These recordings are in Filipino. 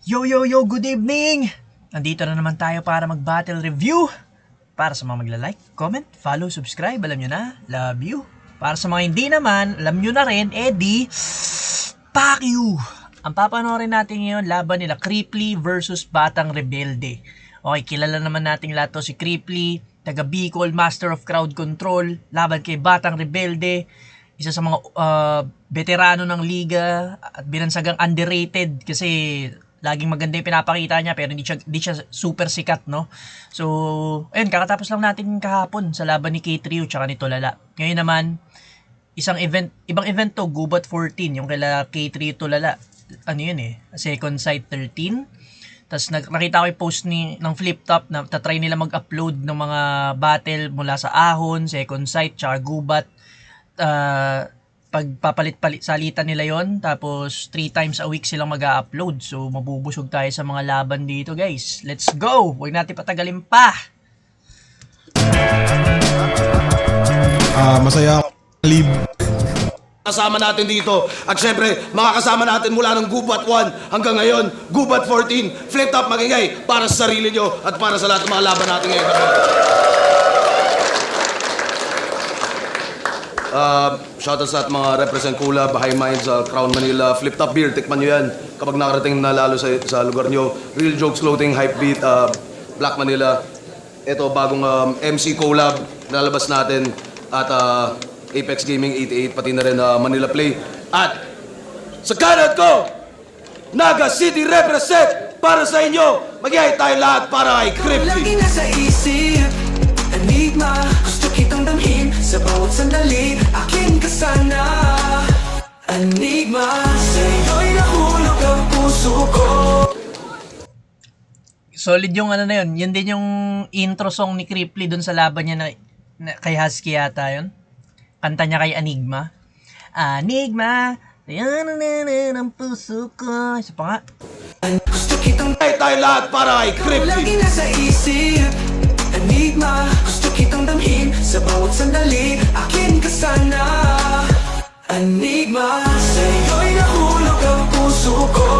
Yo, yo, yo, good evening! Nandito na naman tayo para mag-battle review. Para sa mga magla-like, comment, follow, subscribe, alam nyo na, love you. Para sa mga hindi naman, alam nyo na rin, fuck you! Ang papanoorin natin ngayon, laban nila Creeply versus Batang Rebelde. Okay, kilala naman natin lahat to, si Creeply, taga Bicol, Master of Crowd Control, laban kay Batang Rebelde, isa sa mga veterano ng liga at binansagang underrated kasi laging maganda yung pinapakita niya pero hindi siya super sikat, no? So, ayun, kakatapos lang natin kahapon sa laban ni K-Trio tsaka ni Tulala. Ngayon naman, ibang event to, Gubat 14, yung kila K-Trio Tulala. Ano yun Second Sight 13. Tapos nakita ko yung post ng Flip Top na tatry nila mag-upload ng mga battle mula sa Ahon, Second Sight, tsaka Gubat. Salitan nila yon, tapos 3 times a week silang mag-upload. So mabubusog tayo sa mga laban dito, guys. Let's go! Huwag natin patagalin pa! Masaya ako kasama natin dito. At syempre, mga kasama natin mula ng Gubat 1 hanggang ngayon, Gubat 14, Flip Top magingay para sa sarili nyo at para sa lahat ng mga laban natin ngayon. Shoutout sa mga represent Kulab, High Minds, Crown Manila, Flip Top Beer, tikman nyo yan kapag nakarating na lalo sa lugar nyo. Real Jokes Clothing, Hype Beat, Black Manila. Ito, bagong MC Collab, lalabas natin. At Apex Gaming 88, pati na rin Manila Play. At sa kanan ko, Naga City represent para sa inyo. Mag-ihay tayo lahat para kay Creeply. Lagi nasa isip, enigma, gusto kitang damhin sa bawat sandali, akin ka sana. Enigma, sa'yo'y nahulog ang puso ko. Solid yung ano na yun. Yun din yung intro song ni Creeply dun sa laban niya na kay Husky yata yun. Kanta niya kay Enigma. Enigma, yan ang puso ko. Isa pa nga. Gusto kitang Mag-ihay tayo lahat para kay Creeply. lagi nasa isip, enigma, gusto kitang damhin sa bawat sandali, akin ka sana. Enigma, sa'yo'y nahulog ang puso ko.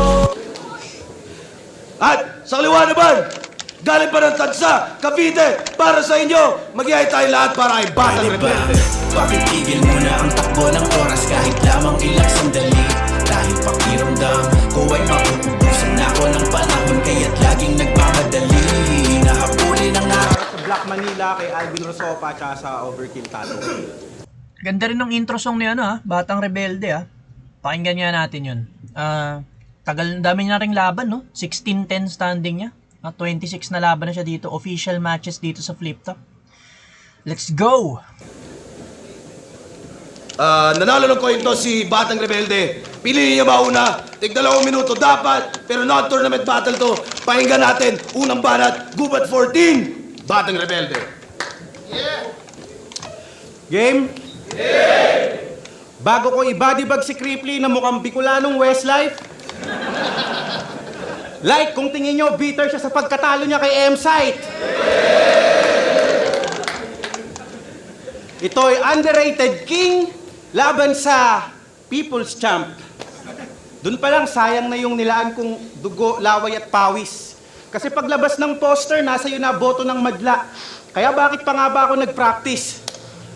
At sa kaliwa naman, galing pa ng Tansa, Cavite, para sa inyo. Mag-ihay tayo lahat para kay Batang Rebelde. Bakit tigil muna ang takbo ng oras kahit lamang ilang sandali? Dahil pakiramdam ko ay mauubusan na ako ng panahon kaya't laging nagmamadali. Nahabulin ang Sa Black Manila, kay Alvin Rosopa, at sa Overkill Tattoo. Ganda rin ng intro song ni Batang Rebelde Pakinggan nga natin yun. Dami niya ring laban, no? 16-10 standing niya. 26 na laban na siya dito. Official matches dito sa Flip Top. Let's go! Nanalo ng coin toss si Batang Rebelde. Piliin niyo ba una? Tig 2 minuto dapat, pero non-tournament battle to. Pakinggan natin, unang banat, Gubat 14, Batang Rebelde. Game? Bago ko i-bodybag si Creeply na mukhang Bicolanong Westlife, like kung tingin nyo bitter siya sa pagkatalo niya kay M-Site. Ito'y underrated king laban sa People's Champ. Doon pa lang sayang na yung nilaan kong dugo, laway at pawis. Kasi paglabas ng poster, nasa iyo na boto ng madla. Kaya bakit pa nga ba ako nag-practice?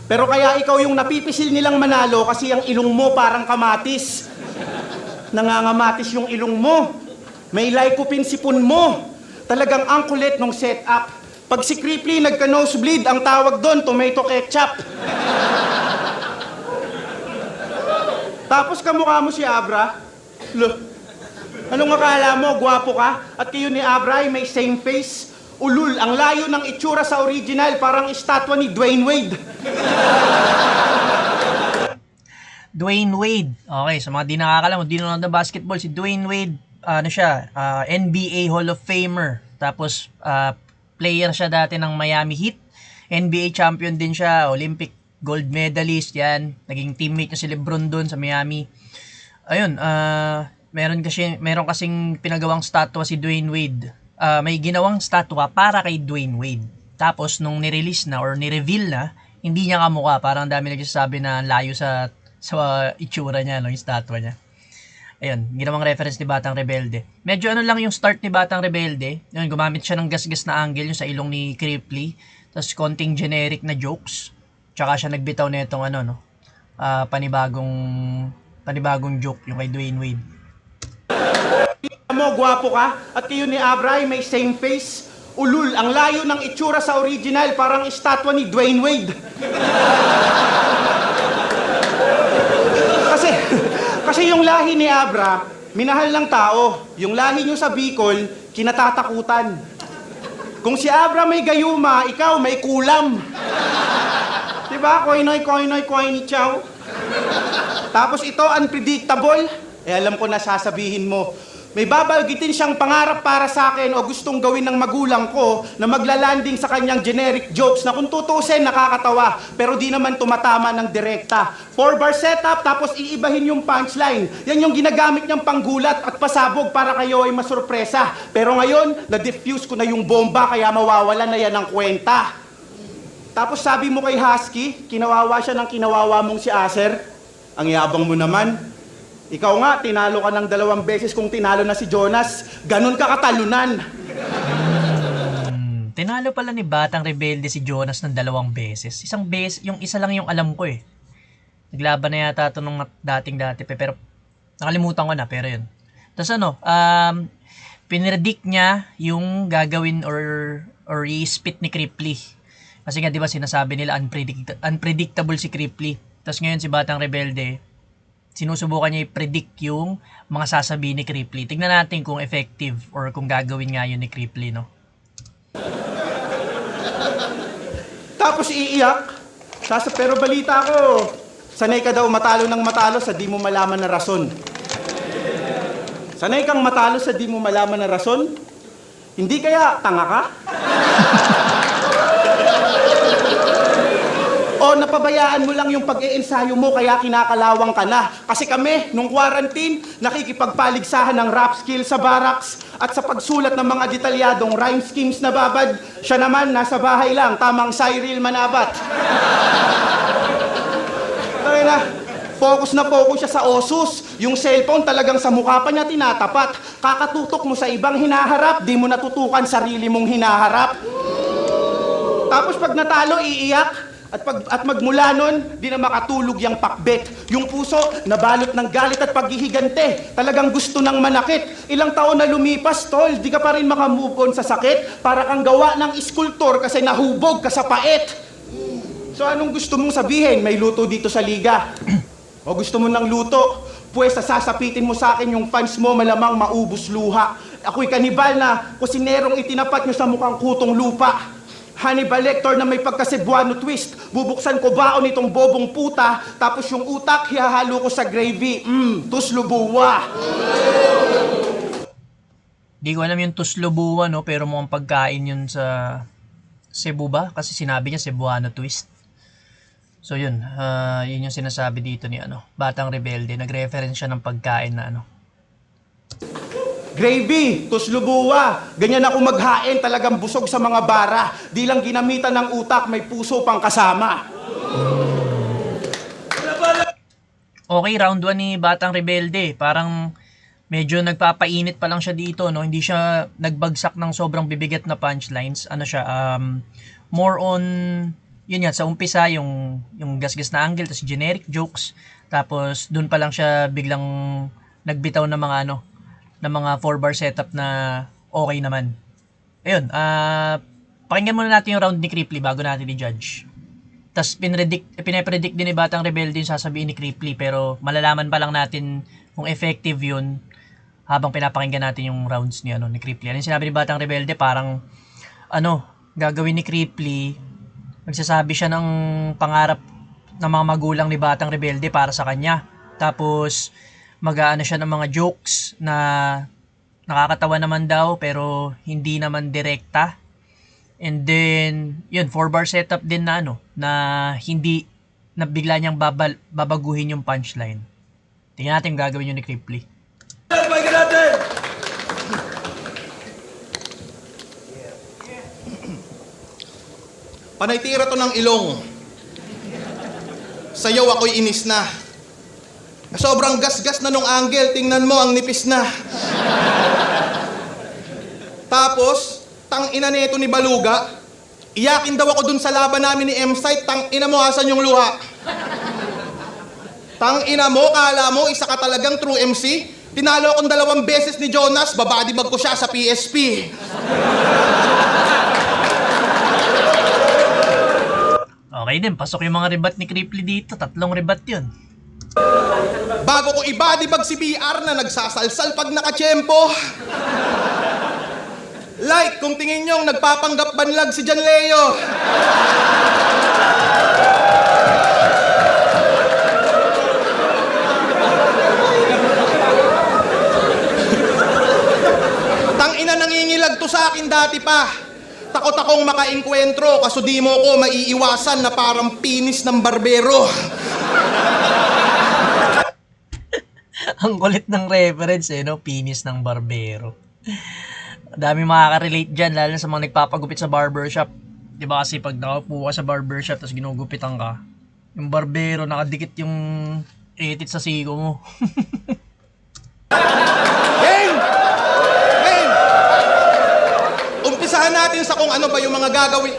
Pero kaya ikaw yung napipisil nilang manalo kasi ang ilong mo parang kamatis. Nangangamatis yung ilong mo. May lycopene sipon mo. Talagang ang kulit nung setup. Pag si Creeply nagka-nosebleed, ang tawag doon, tomato ketchup. Tapos kamukha mo si Abra. Loh, anong akala mo, gwapo ka? At kayo ni Abra ay may same face? Ulul, ang layo ng itsura sa original, parang estatwa ni Dwayne Wade. Dwayne Wade. Okay, sa mga di nakakalam, di nanonood ng basketball, si Dwayne Wade, NBA Hall of Famer. Tapos, player siya dati ng Miami Heat. NBA champion din siya, Olympic gold medalist, yan. Naging teammate niya si LeBron doon sa Miami. Ayun, meron kasing pinagawang statwa si Dwayne Wade. May ginawang statwa para kay Dwayne Wade. Tapos, nung nirelease na or nireveal na, hindi niya kamukha. Parang dami nagsasabi na layo sa itsura niya, no, yung statwa niya. Ayun, ginawang reference ni Batang Rebelde. Medyo ano lang yung start ni Batang Rebelde. Yun, gumamit siya ng gas-gas na angle yung sa ilong ni Cripply. Tapos konting generic na jokes. Tsaka siya nagbitaw na itong ano, no? Panibagong joke yung kay Dwayne Wade. Mo, gwapo ka. At kayo ni Abra ay may same face. Ulul, ang layo ng itsura sa original. Parang estatwa ni Dwayne Wade. Kasi yung lahi ni Abra, minahal ng tao. Yung lahi nyo sa Bicol, kinatatakutan. Kung si Abra may gayuma, ikaw may kulam. Diba? Koinoy, chow. Tapos ito, unpredictable. Alam ko na sasabihin mo, may babalgitin siyang pangarap para sa akin o gustong gawin ng magulang ko na maglalanding sa kanyang generic jokes na kung tutusin nakakatawa pero di naman tumatama ng direkta. 4-bar setup tapos iibahin yung punchline. Yan yung ginagamit niyang panggulat at pasabog para kayo ay masurpresa. Pero ngayon, na-diffuse ko na yung bomba kaya mawawala na yan ng kwenta. Tapos sabi mo kay Husky, kinawawa siya ng kinawawa mong si Acer. Ang yabang mo naman. Ikaw nga, tinalo ka ng 2 beses kung tinalo na si Jonas. Ganun ka katalunan. Tinalo pala ni Batang Rebelde si Jonas ng 2 beses. Isang beses, yung isa lang yung alam ko eh. Naglaban na yata ito nung dating-dati. Pero nakalimutan ko na, pero yun. Tapos pinredict niya yung gagawin or i-spit ni Cripply. Kasi nga, di ba sinasabi nila unpredictable si Cripply. Tapos ngayon si Batang Rebelde, sinusubukan niya i-predict yung mga sasabihin ni Cripply. Tignan natin kung effective or kung gagawin nga yun ni Cripply, no? Tapos iiyak. Pero balita ko, sanay ka daw matalo ng matalo sa di mo malaman na rason. Sanay kang matalo sa di mo malaman na rason? Hindi kaya tanga ka? O napabayaan mo lang yung pag-iensayo mo kaya kinakalawang ka na. Kasi kami, nung quarantine, nakikipagpaligsahan ng rap skill sa barracks at sa pagsulat ng mga detalyadong rhyme schemes na babad, siya naman nasa bahay lang, tamang Cyril Manabat. Okay na, focus siya sa osus. Yung cellphone talagang sa mukha pa niya tinatapat. Kakatutok mo sa ibang hinaharap, di mo natutukan sarili mong hinaharap. Tapos pag natalo, iiyak. At magmula nun, di na makatulog yung pakbet. Yung puso, nabalot ng galit at paghihigante. Talagang gusto ng manakit. Ilang taon na lumipas, tol, di ka pa rin makamove on sa sakit. Para kang gawa ng iskultor kasi nahubog ka sa pait. So anong gusto mong sabihin? May luto dito sa liga. O gusto mo ng luto? Pwes sasapitin mo sa akin yung fans mo malamang maubos luha. Ako'y kanibal na kusinerong itinapat nyo sa mukhang kutong lupa. Hannibal Lecter na may pagka-Cebuano twist. Bubuksan ko baon itong bobong puta, tapos yung utak hihalo ko sa gravy. Tuslubuwa. Di ko alam yung tuslubuwa, no? Pero mukhang pagkain yun sa Cebu ba? Kasi sinabi niya Cebuano twist. So yun, yun yung sinasabi dito ni Batang Rebelde. Nag-reference siya ng pagkain na Gravy, tuslubuwa. Ganyan ako maghain, talagang busog sa mga bara. Di lang ginamitan ng utak, may puso pang kasama. Okay, round 1 ni Batang Rebelde. Parang medyo nagpapainit pa lang siya dito, no? Hindi siya nagbagsak ng sobrang bibigat na punchlines. More on, yun yan, sa umpisa, yung gas-gas na angle, tapos generic jokes. Tapos, dun pa lang siya biglang nagbitaw ng mga 4-bar setup na okay naman. Ayun, pakinggan muna natin yung round ni Cripply bago natin i-judge. Tapos pinapredict din ni Batang Rebelde yung sasabihin ni Cripply, pero malalaman pa lang natin kung effective yun habang pinapakinggan natin yung rounds ni Cripply. Ano yung sinabi ni Batang Rebelde? Parang gagawin ni Cripply, magsasabi siya ng pangarap ng mga magulang ni Batang Rebelde para sa kanya. Tapos mag-aano siya ng mga jokes na nakakatawa naman daw pero hindi naman direkta. And then, yun, 4-bar setup din na na hindi, na bigla niyang babaguhin yung punchline. Tingnan natin yung gagawin yun ni Cripply. Panay tira to ng ilong. Sayaw ako'y inis na. Sobrang gas-gas na nung angle. Tingnan mo, ang nipis na. Tapos, tang-ina nito ni Baluga, iyakin daw ako dun sa laban namin ni M-Site. Tang-ina mo, asan yung luha? Tang-ina mo, kala mo, isa ka talagang true MC? Tinalo akong 2 beses ni Jonas, babadibag ko siya sa PSP. Okay din, pasok yung mga rebat ni Cripply dito. 3 rebat yun. Bago ko ibadibag si BR na nagsasalsal pag nakachempo. Like kung tingin nyong nagpapanggap banlag si John Leo. Tangina, nangingilag to sa akin dati pa. Takot akong makainkwentro kaso di mo ko maiiwasan na parang pinis ng barbero. Ang kulit ng reference no? Pinis ng barbero. Dami makaka-relate dyan, lalo na sa mga nagpapagupit sa barbershop. Di ba kasi pag nakaupo ka sa barbershop tapos ginugupitan ka, yung barbero nakadikit yung etit sa siko mo. Game! Game! Umpisahan natin sa kung ano ba yung mga gagawin...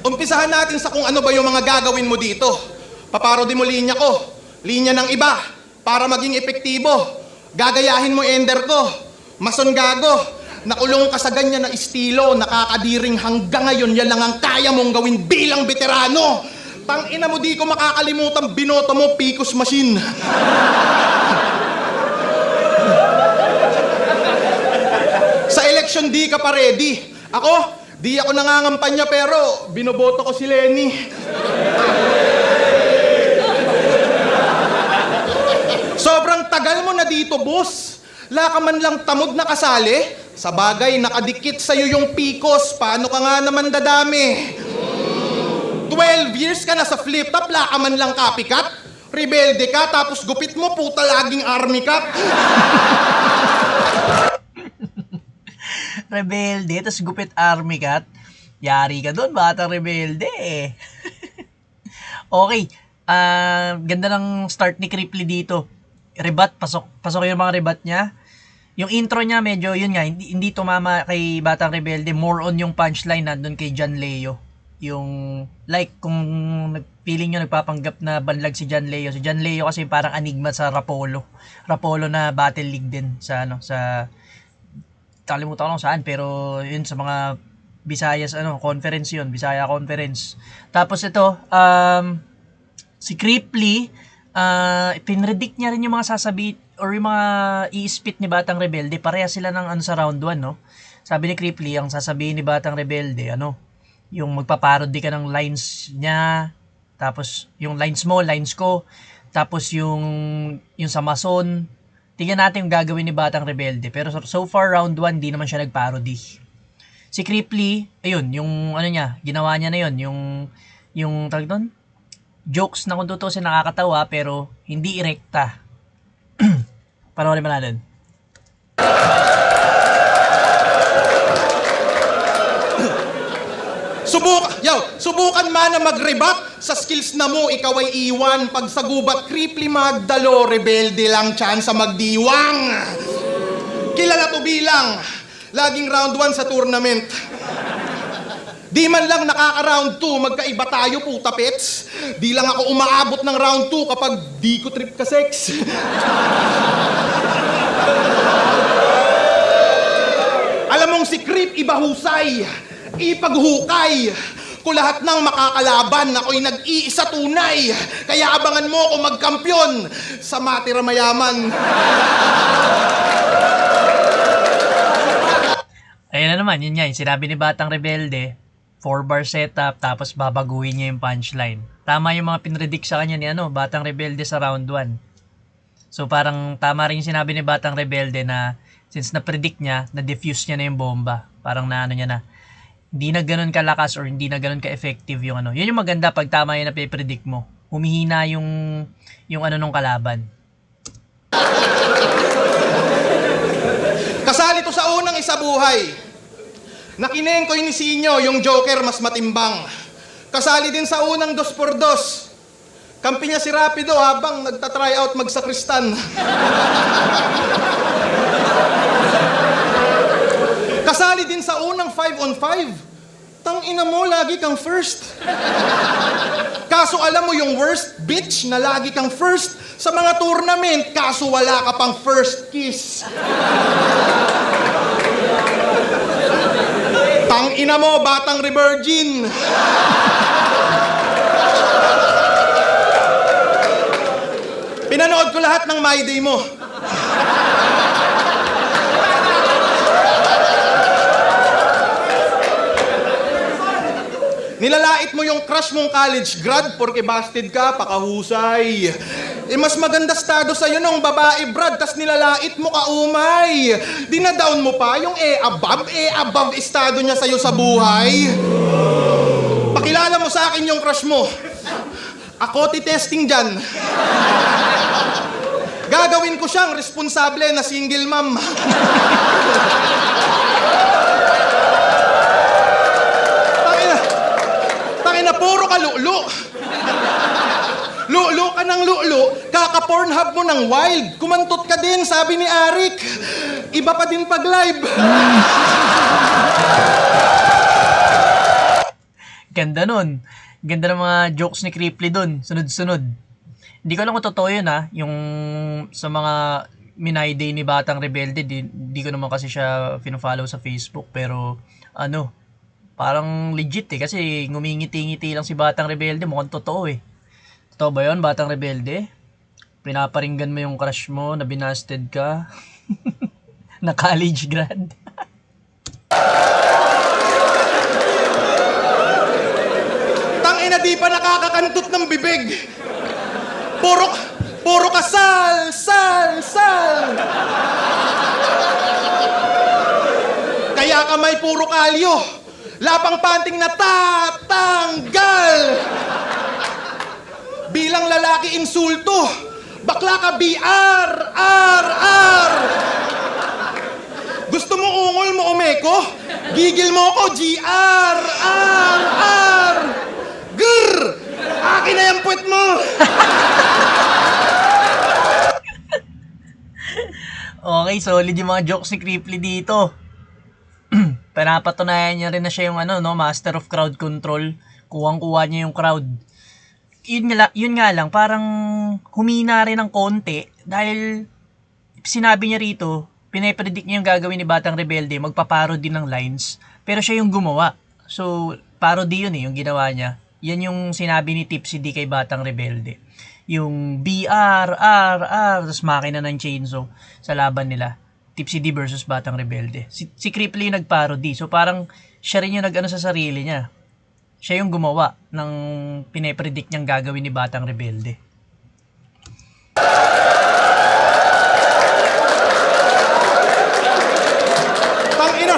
Umpisahan natin sa kung ano ba yung mga gagawin mo dito. Paparody mo linya ko. Linya ng iba. Para maging epektibo. Gagayahin mo ender ko. Mason gago. Nakulong ka sa ganyan na estilo. Nakakadiring hanggang ngayon. Yan lang ang kaya mong gawin bilang veterano. Tangina mo, di ko makakalimutan binoto mo, Picos Machine. Sa election di ka pa ready. Ako, di ako nangangampanya pero binoboto ko si Lenny. Sobrang tagal mo na dito, boss. La ka man lang tamod na kasali. Sa bagay, nakadikit sa'yo yung Picos. Paano ka nga naman dadami? 12 years ka na sa flip-top, la ka man lang copycat. Rebelde ka, tapos gupit mo, puta laging army cat. Rebelde, tapos gupit army cat. Yari ka doon, batang rebelde eh. Okay, ganda ng start ni Cripply dito. Rebat, pasok yung mga rebat niya. Yung intro niya medyo, yun nga, hindi tumama kay Batang Rebelde. More on yung punchline nandun kay John Leo. Yung, like, kung feeling nyo nagpapanggap na banlag si John Leo. Si John Leo kasi parang anigma sa Rapolo. Rapolo na battle league din sa, kalimutan ko saan, pero yun sa mga Visayas, conference yun. Visaya Conference. Tapos ito, si Cripply, pinredict niya rin yung mga sasabi or yung mga i-spit ni Batang Rebelde. Pareha sila ng sa round 1, no? Sabi ni Cripply, ang sasabihin ni Batang Rebelde, yung magpaparody ka ng lines niya, tapos yung lines mo, lines ko, tapos yung sa Mason. Tingnan natin yung gagawin ni Batang Rebelde. Pero so far, round 1, di naman siya nagparody. Si Cripply, ayun, yung niya, ginawa niya na yun, yung tawag doon, jokes na kung tutusin nakakatawa pero hindi erekta. Panoorin mo natin. Subukan man na mag-rebat sa skills na mo, ikaw ay iwan. Pag sa gubat, Cripply Magdalo, rebelde lang chance sa magdiwang. Kilala to bilang laging round 1 sa tournament. Di man lang nakaka-round 2, magkaiba tayo, puta pets. Di lang ako umaabot ng round 2 kapag di ko trip ka sex. Alam mong si Crip iba husay, ipaghukay. Kung lahat ng makakalaban, ako'y nag-iisa tunay. Kaya abangan mo kung magkampyon sa matira mayaman. Ayun na naman, yun nga, yung sinabi ni Batang Rebelde, 4-bar setup, tapos babaguhin niya yung punchline. Tama yung mga pinredict sa kanya ni Batang Rebelde sa round 1. So parang tama rin yung sinabi ni Batang Rebelde na since na-predict niya, na-diffuse niya na yung bomba. Parang niya na, hindi na ganun kalakas or hindi na ganun ka-effective yung Yun yung maganda pag tama yung nape-predict mo. Humihina yung nung kalaban. Kasali to sa unang isabuhay. Nakineng ko ni Sinyo, yung Joker mas matimbang. Kasali din sa unang 2x2. Kampi niya si Rapido habang nagtatry out magsakristan. Kasali din sa unang 5-on-5. Tangina mo, lagi kang first. Kaso alam mo yung worst bitch na lagi kang first sa mga tournament, kaso wala ka pang first kiss. Tangina mo, batang revirgin. Pinanood ko lahat ng My Day mo. Nilalait mo yung crush mong college grad porque busted ka, pakahusay. Mas maganda estado sa'yo nung babae, Brad, tas nilalait mo ka, umay. Dinadown mo pa yung above estado niya sa'yo sa buhay. Pakilala mo sa akin yung crush mo. Ako testing dyan. Gagawin ko siyang responsable na single mom. Na puro ka lu'lu. Lu'lu ka ng lu'lu, kaka-pornhub mo ng wild. Kumantot ka din, sabi ni Arik. Iba pa din pag live. Ganda nun. Ganda ng mga jokes ni Cripply dun. Sunod-sunod. Hindi ko lang kung totoo yun yung sa mga Minay Day ni Batang Rebelde. Di ko naman kasi siya fino-follow sa Facebook. Pero parang legit kasi ngumingiti-ngiti lang si Batang Rebelde, mukhang totoo Totoo ba yun, Batang Rebelde? Pinaparinggan mo yung crush mo na binasted ka? Na college grad? Tangina, di pa nakakakantot ng bibig. Puro ka sal. Kaya ka may puro kalyo. Lapang panting na tatanggal. Bilang lalaki insulto. Bakla ka BR. Gusto mo ungol mo umeko? Gigil mo ako GR. Grr! Akin na yung puwet mo. Okay, solid yung mga jokes ni Cripply dito. Pinapatunayan niya rin na siya yung master of crowd control. Kuwang-kuha niya yung crowd. Yun nga lang, parang humina rin ng konti dahil sinabi niya rito, pinapredict niya yung gagawin ni Batang Rebelde, magpaparody ng lines, pero siya yung gumawa. So, parody yun yung ginawa niya. Yan yung sinabi ni Tipsy D kay Batang Rebelde. Yung BR, tapos makina ng chainsaw sa laban nila. Tipsy D versus Batang Rebelde. Si Cripply yung nagparody. So parang siya rin yung sa sarili niya. Siya yung gumawa ng pinapredict niyang gagawin ni Batang Rebelde. Tangina,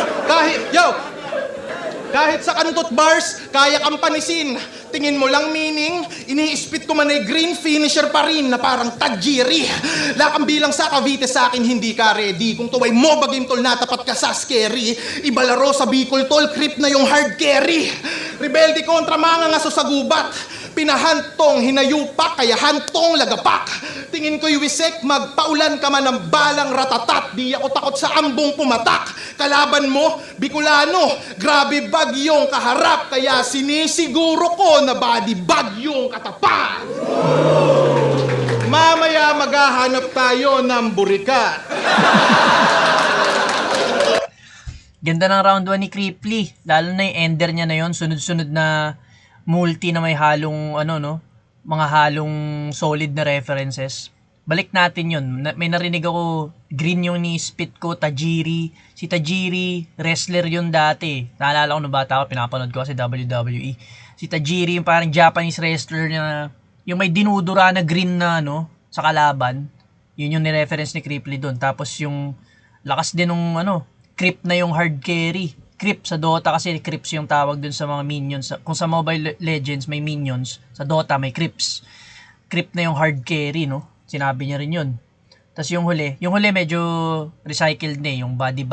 kahit sa kantot bars, kaya kang panisin. Tingin mo lang meaning, ini-spit ko man ay green finisher pa rin na parang Tajiri. Lakang bilang sa Cavite sa akin hindi ka ready. Kung tuway mo bagim tol natapat ka sa scary. Ibalaro sa Bicol tol, creep na yung hard carry. Rebelde kontra mga ngaso sa gubat. Pinahantong, hinayupak, kaya hantong lagapak. Tingin ko'y wisek, magpaulan ka man ng balang ratatat. Di ako takot sa ambong pumatak. Kalaban mo, Bicolano, grabe bagyong kaharap. Kaya sinisiguro ko na body bagyong katapat. Mamaya maghahanap tayo ng burikat. Ganda ng round 1 ni Cripply. Lalo na yung ender niya na yon, sunod-sunod na multi na may halong mga halong solid na references. Balik natin yun. May narinig ako, green yung ni-spit ko, Tajiri. Si Tajiri, wrestler yun dati. Naalala ko nung bata ako, pinapanood ko kasi WWE. Si Tajiri, yung parang Japanese wrestler na, yung may dinudura na green na sa kalaban. Yun yung ni-reference ni Cripply doon. Tapos yung lakas din nung Crip na yung hard carry. Crip sa Dota kasi Crips yung tawag dun sa mga minions. Kung sa Mobile Legends may minions, sa Dota may Crips. Crip na yung hard carry, Sinabi niya rin yun. Tapos yung huli medyo recycled na yung body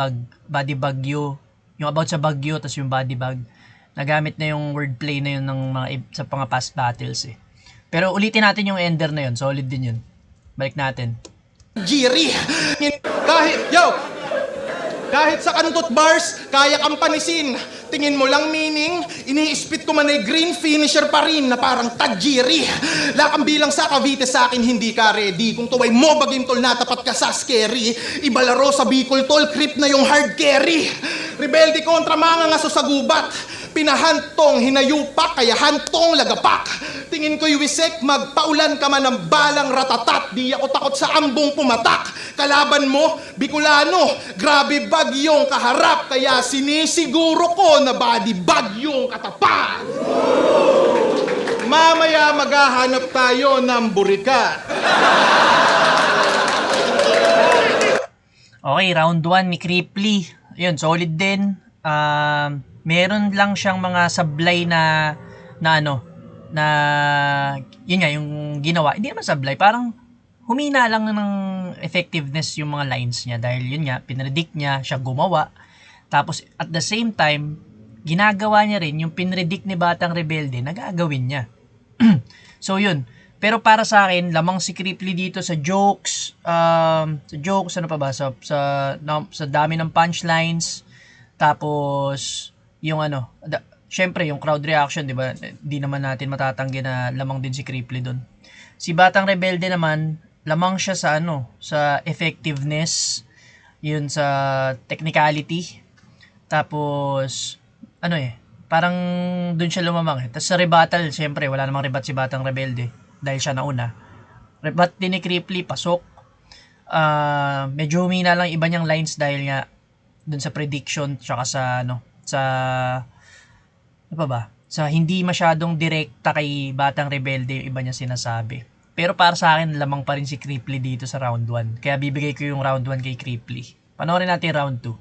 bagyo. Yung about sa bagyo, tapos yung body bag. Nagamit na yung wordplay na yun ng sa mga past battles . Pero ulitin natin yung ender na yun. Solid din yun. Balik natin. Jiri. Kahit sa kantot bars, kaya kang panisin. Tingin mo lang meaning, ini-spit ko man ay green finisher pa rin na parang Tajiri. Lakang bilang sa Cavite sa akin, hindi ka ready. Kung tuway mo bagim tol na tapat ka sa scary. Ibalaro sa Bicol tol, creep na yung hard carry. Rebelde kontra mga ngaso sa gubat. Pinahantong, hinayupak, kaya hantong lagapak. Tingin ko'y wisek, magpaulan ka man ng balang ratatat. Di ako takot sa ambong pumatak. Kalaban mo, Bicolano, grabe bagyong kaharap. Kaya sinisiguro ko na body bagyong katapat. Mamaya maghahanap tayo ng burikat. Okay, round 1 ni Cripply. Yun, solid din. Meron lang siyang mga sablay na yun nga, yung ginawa. Hindi naman sablay, parang humina lang ng effectiveness yung mga lines niya dahil yun nga, pinredict niya, siya gumawa. Tapos at the same time, ginagawa niya rin yung pinredict ni Batang Rebelde na gagawin niya. So yun. Pero para sa akin, lamang si Cripply dito sa jokes, ano pa ba, sa dami ng punchlines, tapos yung syempre yung crowd reaction, 'di ba? Di naman natin matatanggi na lamang din si Cripply doon. Si Batang Rebelde naman, lamang siya sa sa effectiveness, yun sa technicality. Tapos parang doon siya lumamang. Tapos sa rebuttal, syempre wala namang rebat si Batang Rebelde dahil siya nauna. Rebat din ni Cripply, pasok. Medyo humina lang iba niyang lines dahil nga doon sa prediction tsaka sa hindi masyadong direkta kay Batang Rebelde yung iba niya sinasabi. Pero para sa akin, lamang pa rin si Cripply dito sa round 1. Kaya bibigay ko yung round 1 kay Cripply. Panoorin natin round 2.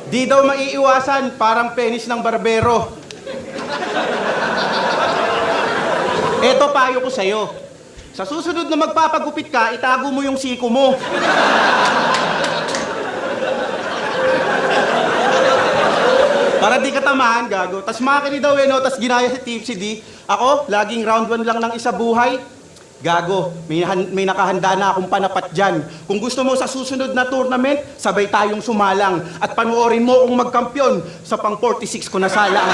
Di daw maiiwasan, parang penis ng barbero. Eto payo ko sa'yo. Sa susunod na magpapagupit ka, itago mo yung siko mo. Para di ka tamaan, gago. Tas makinig daw tas ginaya si Tipsy D. Ako, laging round 1 lang ng isa buhay. Gago, may nakahanda na akong panapat dyan. Kung gusto mo sa susunod na tournament, sabay tayong sumalang. At panoorin mo kung magkampiyon sa pang 46 ko na salang.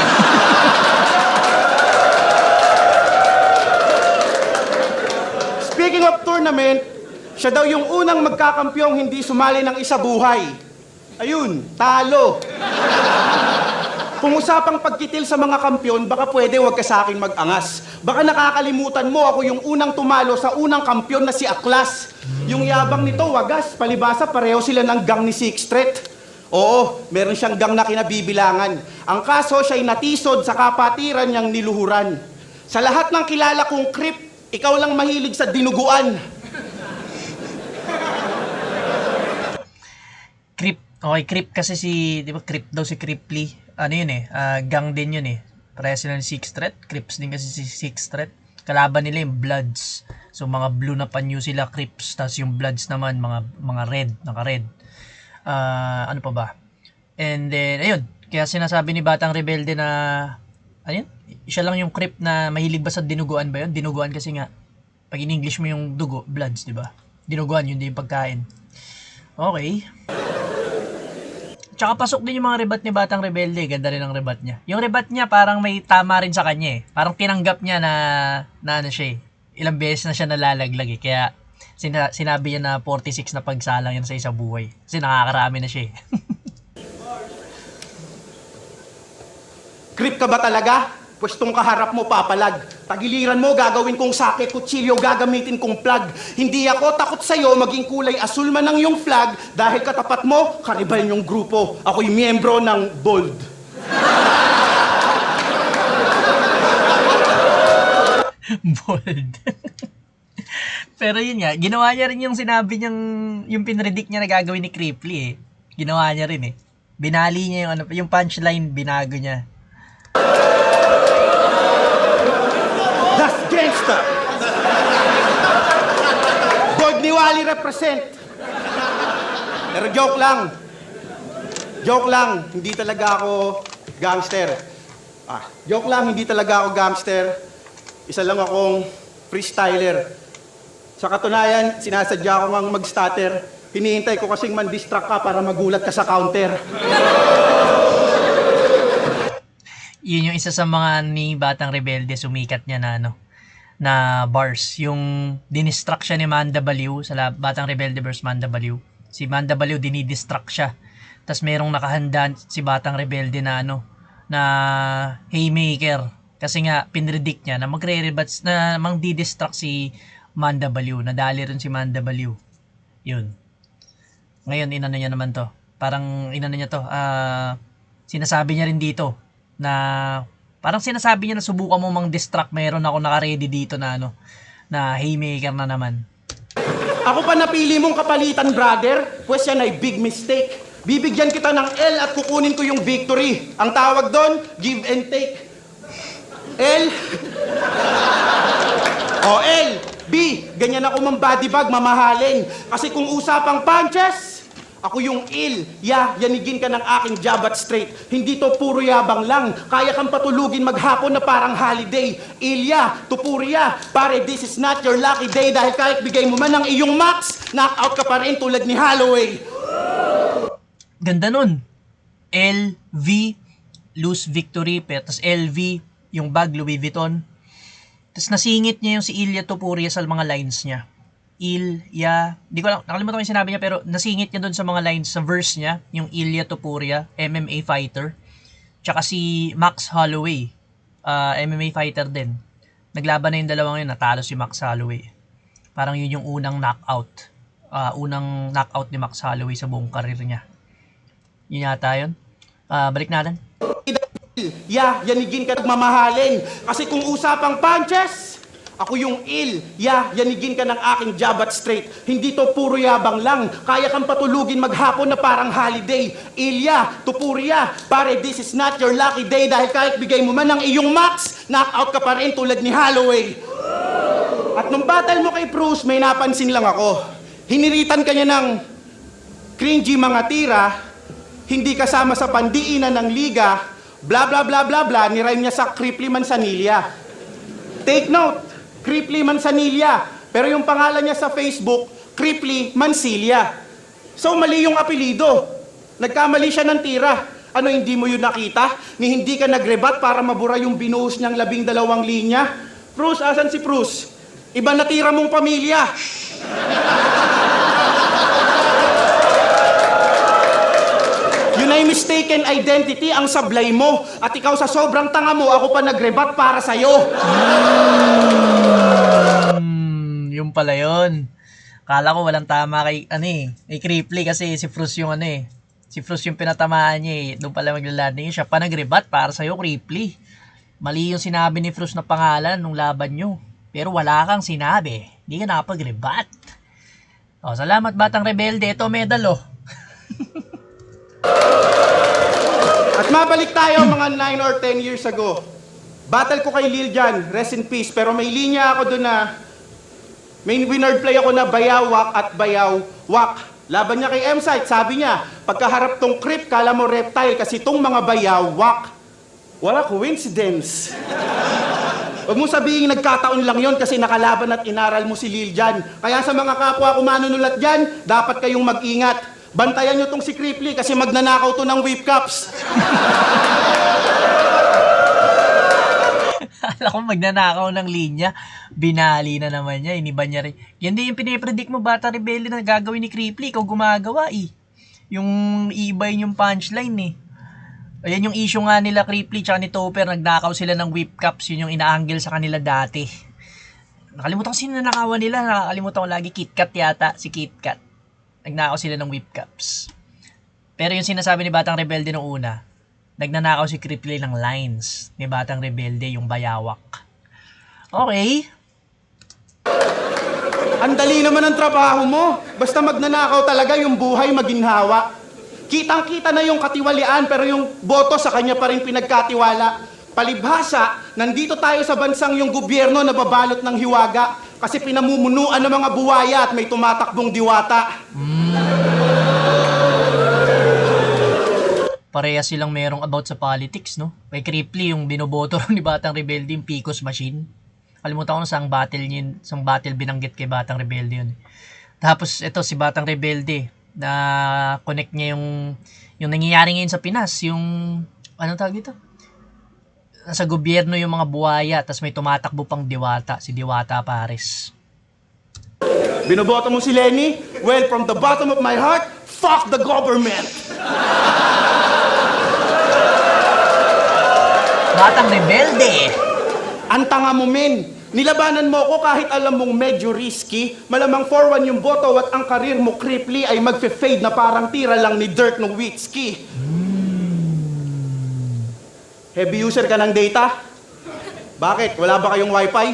Speaking of tournament, siya daw yung unang magkakampyong hindi sumali ng isa buhay. Ayun, talo. Kung usapang pagkitil sa mga kampyon, baka pwede wag ka sa akin mag-angas. Baka nakakalimutan mo ako yung unang tumalo sa unang kampyon na si Aklas. Yung yabang nito, wagas, palibasa, pareho sila ng gang ni Sixth Street. Oo, meron siyang gang na kinabibilangan. Ang kaso, siya'y natisod sa kapatiran niyang niluhuran. Sa lahat ng kilala kong creep, ikaw lang mahilig sa dinuguan. Creep. Okay, creep kasi di ba creep daw si Cripply. Gang din yun eh. Pareha sila ni Sixth Street. Crips din kasi si Sixth Street. Kalaban nila yung Bloods. So mga blue na panyo sila, Crips. Tapos yung Bloods naman, mga red, naka-red. Ano pa ba? And then, ayun. Kaya sinasabi ni Batang Rebelde na, siya lang yung Crip na mahilig ba sa dinuguan ba yun? Dinuguan kasi nga, pag in-English mo yung dugo, Bloods, di ba? Dinuguan, yun din yung pagkain. Okay. Tsaka pasok din yung mga rebat ni Batang Rebelde. Ganda rin ang rebat niya. Yung rebat niya parang may tama rin sa kanya eh. Parang tinanggap niya na siya eh. Ilang beses na siya nalalaglag eh. Kaya sinabi niya na 46 na pagsalang yan sa isang buhay. Kasi nakakarami na siya eh. Creep ka ba talaga? Pwestong kaharap mo papalag. Tagiliran mo, gagawin kong sake, kutsilyo, gagamitin kong plug. Hindi ako takot sa'yo, maging kulay asul man ang iyong flag, dahil katapat mo, karibal yung grupo. Ako'y miyembro ng Bold. Bold. Pero yun nga, ginawa niya rin yung sinabi niyang, yung pinredict niya na gagawin ni Cripply eh. Ginawa niya rin eh. Binali niya yung punchline, binago niya. Das Gangsta! Bold ni Wally represent. Pero joke lang. Joke lang, hindi talaga ako gangster. Joke lang, hindi talaga ako gangster. Isa lang akong freestyler. Sa katunayan, sinasadya ko ngang mag-stutter. Hinihintay ko kasing man-distract ka para magulat ka sa counter. Yun yung isa sa mga ni Batang Rebelde, sumikat niya na na bars. Yung dinistract siya ni Manda Baliw sa Batang Rebelde vs. Manda Baliw. Si Manda Baliw dinidistract siya. Tapos merong nakahanda si Batang Rebelde na na haymaker. Kasi nga pinredict niya na magre-rebats na mang-distract si Manda Baliw. Nadali rin si Manda Baliw. Yun. Ngayon inano niya naman to. Parang inano niya to. Sinasabi niya rin dito na parang sinasabi niya na subukan mo mang-distract. Meron ako naka-ready dito na na haymaker na naman. Ako pa napili mong kapalitan, brother. Pues yan ay big mistake. Bibigyan kita ng L at kukunin ko yung victory. Ang tawag doon, give and take. L. O L. B. Ganyan ako mang body bag, mamahalin. Kasi kung usapang punches, ako yung ill. Yanigin ka ng aking jabat straight. Hindi to puro yabang lang. Kaya kang patulugin maghapon na parang holiday. Ilya, tupurya. Pare, this is not your lucky day. Dahil kahit bigay mo man ang iyong max, knockout ka pa rin tulad ni Holloway. Ganda nun. LV, lose victory. Tapos LV, yung bag, Louis Vuitton. Tapos nasingit niya yung si Ilya Topuria sa mga lines niya. Ilya, di ko lang, nakalimutan ko yung sinabi niya, pero nasingit niya doon sa mga lines sa verse niya, yung Ilya Topuria, MMA fighter. Tsaka si Max Holloway, MMA fighter din. Naglaban na yung dalawang yun, natalo si Max Holloway. Parang yun yung unang knockout. Unang knockout ni Max Holloway sa buong karir niya. Yun yata yun. Balik natin. Yanigin ka ng mamahalin. Kasi kung usapang punches, ako yung ill. Yanigin ka ng aking jabat straight. Hindi to puro yabang lang. Kaya kang patulugin maghapon na parang holiday. Ilya, tupurya. Pare, this is not your lucky day. Dahil kahit bigay mo man ang iyong max, knockout ka pa rin tulad ni Holloway. At nung battle mo kay Bruce, may napansin lang ako. Hiniritan ka niya ng cringy mga tira, hindi kasama sa pandiinan ng liga, bla bla bla bla bla, nirime niya sa Cripply Manzanilla. Take note, Cripply Manzanilla. Pero yung pangalan niya sa Facebook, Cripply Mansilla. So mali yung apelido. Nagkamali siya ng tira. Ano, hindi mo yun nakita? Ni hindi ka nagrebat para mabura yung binuhos niyang 12 linya? Bruce, asan si Bruce? Iba na tira mong pamilya. Yun ay mistaken identity ang sablay mo. At ikaw sa sobrang tanga mo, ako pa nagrebat para sa'yo. Yung pala yun. Kala ko walang tama kay Cripply kasi si Frus yung si Frus yung pinatamaan niya eh. Doon pala maglalanding siya pa nagrebat para sa'yo, Cripply. Mali yung sinabi ni Frus na pangalan nung laban nyo. Pero wala kang sinabi. Hindi ka nakapag-rebat. O, salamat Batang Rebelde. Ito medal oh. At mabalik tayo mga 9 or 10 years ago. Battle ko kay Lil Jon, rest in peace. Pero may linya ako doon na may winner play ako na bayawak at bayawak. Laban niya kay M-Site, sabi niya, pagkaharap tong Crip, kala mo reptile kasi tong mga bayawak. Wala coincidence. Huwag mo sabihin nagkataon lang yon kasi nakalaban at inaral mo si Lil Jon. Kaya sa mga kapwa ko manunulat dyan, dapat kayong mag-ingat. Bantayan nyo tong si Cripply kasi magnanakaw to ng whip cups. Alam ko magnanakaw ng linya. Binali na naman niya. Iniba niya rin. Yan din yung pinipredict mo Bata Rebelde na gagawin ni Cripply. Ikaw gumagawa eh. Yung ibay yung punchline eh. Ayan yung issue nga nila Cripply tsaka ni Topper. Nagnakaw sila ng whip cups. Yun yung inaanggil sa kanila dati. Nakalimutan ko sino nanakawan nila. Nakalimutan ko lagi KitKat yata. Si KitKat. Nagnakaw sila ng whip cups. Pero yung sinasabi ni Batang Rebelde nung una, nagnanakaw si Cripply ng lines ni Batang Rebelde, yung bayawak. Okay. Ang dali naman ang trabaho mo. Basta magnanakaw talaga yung buhay maginhawa. Kitang-kita na yung katiwalian pero yung boto sa kanya pa rin pinagkatiwala. Palibhasa, nandito tayo sa bansang yung gobyerno na babalot ng hiwaga kasi pinamumunuan ng mga buwaya at may tumatakbong diwata. Pareha silang merong about sa politics, no? Kay Cripply, yung binoboto ni Batang Rebelde, yung Picos Machine. Kalimutan ko na saang battle binanggit kay Batang Rebelde yun. Tapos ito si Batang Rebelde, na connect niya yung nangyayari ngayon sa Pinas, yung anong tawag dito? Nasa gobyerno yung mga buhaya, tapos may tumatakbo pang Diwata, si Diwata Pares. Binoboto mo si Lenny? Well, from the bottom of my heart, fuck the government! Batang Rebelde! Ang tanga mo, men. Nilabanan mo ako kahit alam mong medyo risky. Malamang 4-1 yung boto at ang karir mo, Cripply, ay magfe-fade na parang tira lang ni Dirk Nowitzki. Heavy user ka ng data? Bakit? Wala ba kayong wifi?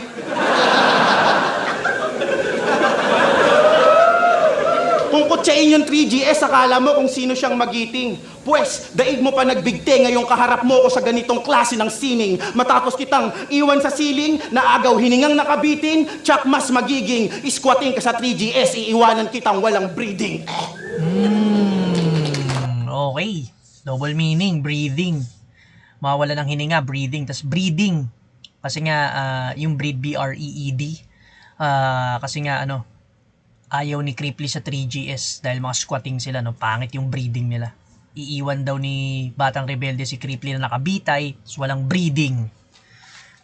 Kung kutsain yung 3GS, akala mo kung sino siyang magiting. Pwes, daig mo pa nagbigte ngayong kaharap mo ko sa ganitong klase ng sining. Matapos kitang iwan sa siling, naagaw hiningang nakabitin, tsak mas magiging squatting ka sa 3GS, iiwanan kitang walang breathing. Okay. Double meaning, breathing. Mawala ng hininga, breathing. Tas breeding. Kasi nga, yung breed, B-R-E-E-D. Kasi nga, ayaw ni Cripply sa 3GS dahil mga squatting sila, no? Pangit yung breeding nila. Iiwan daw ni Batang Rebelde si Cripply na nakabitay, so walang breeding.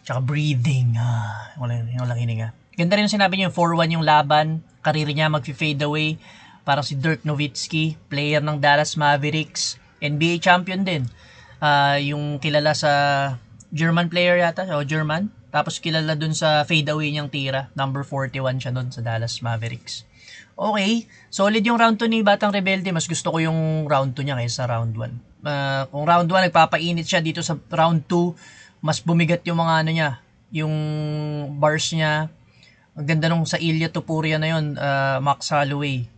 Tsaka breathing. Walang hininga. Ganda rin yung sinabi niyo, 4-1 yung laban, karir niya mag-fade away. Parang si Dirk Nowitzki, player ng Dallas Mavericks, NBA champion din. Yung kilala sa German player yata, o German. Tapos kilala dun sa fade away niyang tira, number 41 siya dun sa Dallas Mavericks. Okay, solid yung round 2 ni Batang Rebelde. Mas gusto ko yung round 2 niya kaysa round 1. Kung round 1 nagpapainit siya, dito sa round 2 mas bumigat yung mga niya, yung bars niya. Ang ganda nung sa Ilya Tupuria na yun, Max Holloway.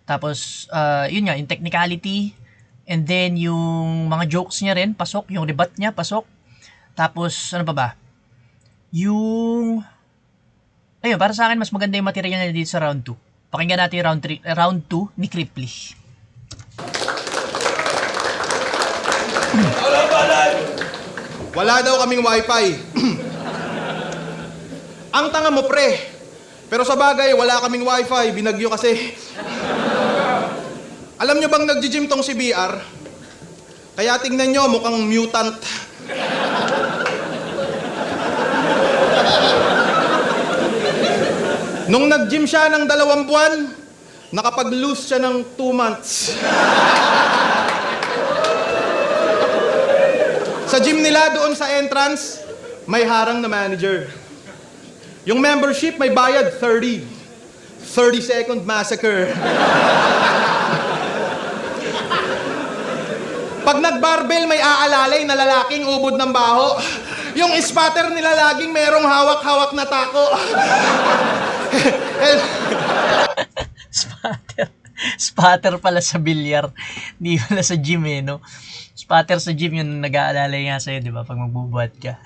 Tapos yun nga, yung technicality, and then yung mga jokes niya rin pasok, yung rebut niya pasok. Tapos ano pa ba? Ayun, para sa akin mas maganda yung material niya dito sa round 2. Pakinggan natin yung round 2 ni Cripply. Wala daw kaming wifi. Ang tanga mo, pre. Pero sa bagay, wala kaming wifi. Binagyo kasi. Alam nyo bang nag-gym tong si BR? Kaya tingnan nyo, mukhang mutant. Nung nag-gym siya ng 2 buwan, nakapag-lose siya ng 2 months. Sa gym nila doon sa entrance, may harang na manager. Yung membership may bayad 30. 30-second massacre. Pag nag-barbell, may aalalay na lalaking ubod ng baho. Yung spatter nila laging merong hawak-hawak na tako. Spatter pala sa bilyar. Hindi pala sa gym no? Spatter sa gym yung nag-aalalay nga sa'yo, di ba? Pag magbubuhat ka.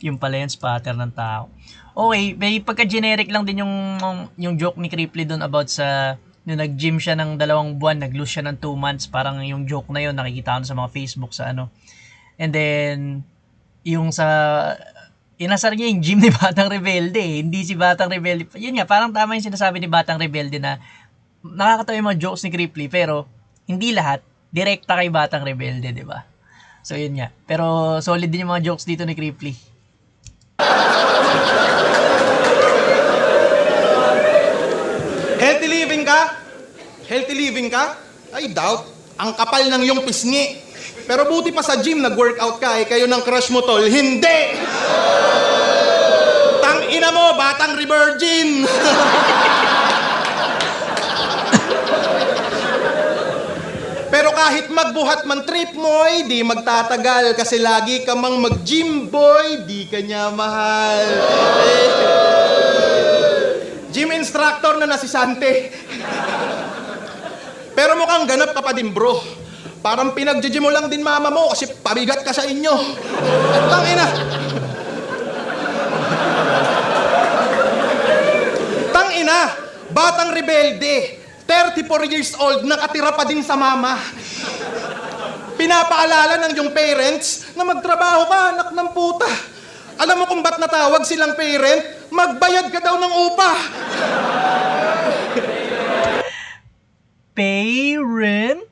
Yung pala yung spatter ng tao. Okay, may pagka-generic lang din yung joke ni Cripply doon about sa nung nag-gym siya ng 2 buwan, nag-lose siya ng 2 months. Parang yung joke na yun, nakikita ko sa mga Facebook sa And then, yung sa inasar niya yung gym ni Batang Rebelde, hindi si Batang Rebelde. Yun nga, parang tama yung sinasabi ni Batang Rebelde na nakakatawa yung mga jokes ni Cripply, pero hindi lahat direkta kay Batang Rebelde, di ba? So yun nga. Pero solid din yung mga jokes dito ni Cripply. Healthy living ka? Healthy living ka? I doubt. Ang kapal ng iyong pisngi. Pero buti pa sa gym, nag-workout ka, kayo ng crush mo, tol. Hindi! Tang-ina mo, Batang Revirgin! Pero kahit magbuhat man trip mo, di magtatagal kasi lagi ka mang mag-gym, boy, di ka niya mahal. Gym instructor na nasisante. Pero mukhang ganap ka pa din, bro. Parang pinag-gym mo lang din mama mo kasi pabigat ka sa inyo. Tangina. Tangina, Batang Rebelde. 34 years old, nakatira pa din sa mama. Pinapaalala ng iyong parents na magtrabaho ka, anak ng puta. Alam mo kung ba't natawag silang parent? Magbayad ka daw ng upa. Parent?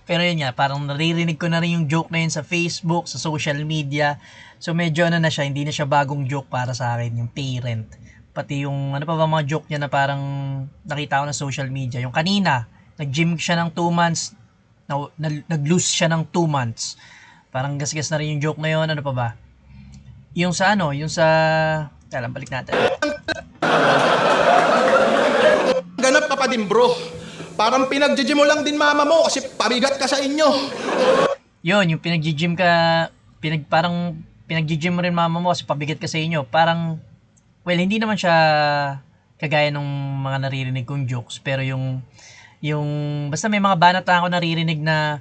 Pero yun nga, parang naririnig ko na rin yung joke na yun sa Facebook, sa social media. So medyo ano na siya, hindi na siya bagong joke para sa akin, yung parent. Pati yung ano pa ba mga joke niya na parang nakita ko na social media. Yung kanina, nag-gym siya ng 2 months, nag-lose siya ng 2 months. Parang gasgas na rin yung joke na yun, ano pa ba? Yung sa ano, yung sa... Kaya lang, balik natin. Ganap ka pa din, bro. Parang pinag-gym mo lang din mama mo kasi pabigat ka sa inyo. Yun, yung pinag-gym ka, parang pinag-gym mo rin mama mo kasi pabigat ka sa inyo. Parang, well, hindi naman siya kagaya ng mga naririnig kong jokes. Pero yung basta may mga banata ako naririnig na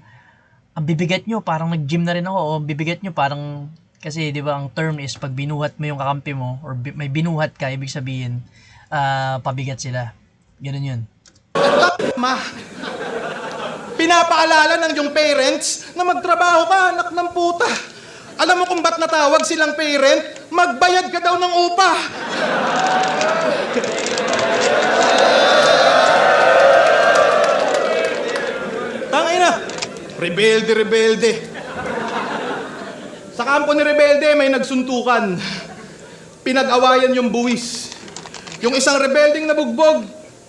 ang bibigat nyo, parang nag-gym na rin ako. O bibigat nyo, parang, kasi di ba ang term is pag binuhat mo yung kakampi mo or may binuhat ka, ibig sabihin, pabigat sila. Ganun yun. Ma, pinapaalala ng iyong parents na magtrabaho ka, anak ng puta. Alam mo kung ba't natawag silang parent? Magbayad ka daw ng upa. Tangina, rebelde. Sa kampo ni Rebelde may nagsuntukan. Pinag-awayan yung buwis. Yung isang rebelding nabugbog,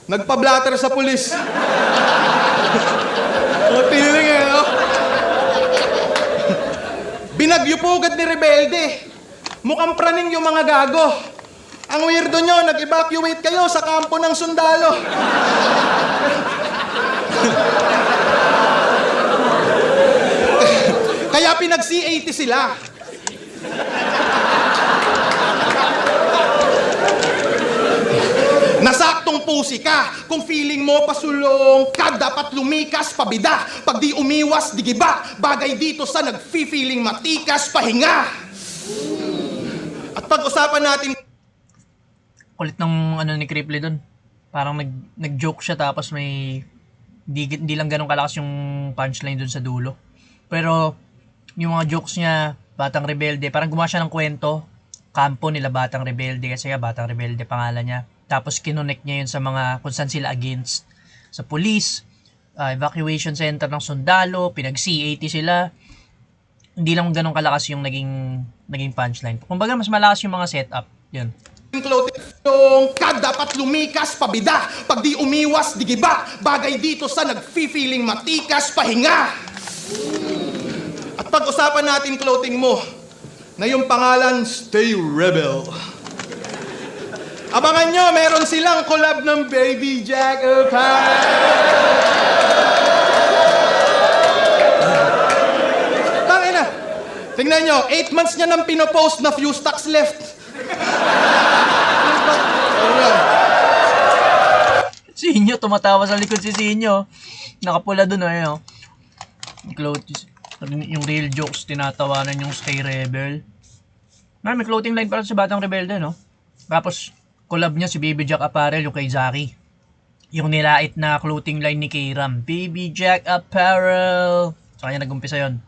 nagpa-blatter sa pulis. O, tiniling eh, no? Binagyupugad ni Rebelde. Mukhang praning yung mga gago. Ang weirdo nyo, nag-evacuate kayo sa kampo ng sundalo. Kaya pinag-C80 sila. Nasaktong pusi ka. Kung feeling mo pasulong ka, dapat lumikas, pabida. Pag di umiwas, di giba. Bagay dito sa nag-feeling matikas, pahinga. At pag-usapan natin... Kulit ng ano ni Cripply doon. Parang nag-joke siya tapos may... Hindi lang ganun kalakas yung punchline doon sa dulo. Pero yung mga jokes niya, Batang Rebelde, parang gumawa siya ng kwento. Kampo nila Batang Rebelde kasi Batang Rebelde pangalan niya. Tapos kinonect niya yun sa mga kung saan sila against. Sa police, evacuation center ng sundalo, pinag-C80 sila. Hindi lang ganun kalakas yung naging punchline. Kumbaga mas malakas yung mga setup. Yun. Yung ka, dapat lumikas, pabida. Pag di umiwas, di giba. Bagay dito sa nag-feeling matikas, pahinga. At pag-usapan natin clothing mo na yung pangalan Stay Rebel. Abangan nyo, meron silang collab ng Baby Jack Tangina. Tingnan nyo, 8 months niya nang pinopost na few stocks left. Sinyo, tumatawa sa likod si Sinyo. Nakapula dun oh. Yung real jokes, tinatawanan yung Stay Rebel. May clothing line para sa Batang Rebelde, no? Tapos, collab niya si Baby Jack Apparel, yung kay Zaki. Yung nilait na clothing line ni Kayram. Baby Jack Apparel. Sa kanya nag-umpisa yun.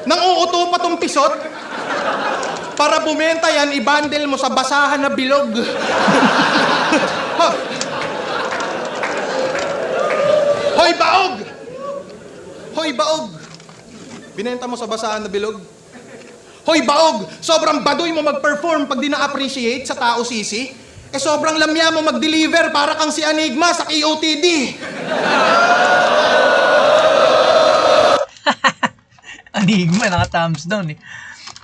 Nang uuto pa tong pisot, para bumenta yan, i-bundle mo sa basahan na bilog. Hoy, baog! Hoy, baog! Binenta mo sa basahan na bilog? Hoy, baog! Sobrang baduy mo mag-perform pag di na-appreciate sa tao sisi. Eh, sobrang lamya mo mag-deliver para kang si Enigma sa KOTD. Enigma, naka-thumbs down eh.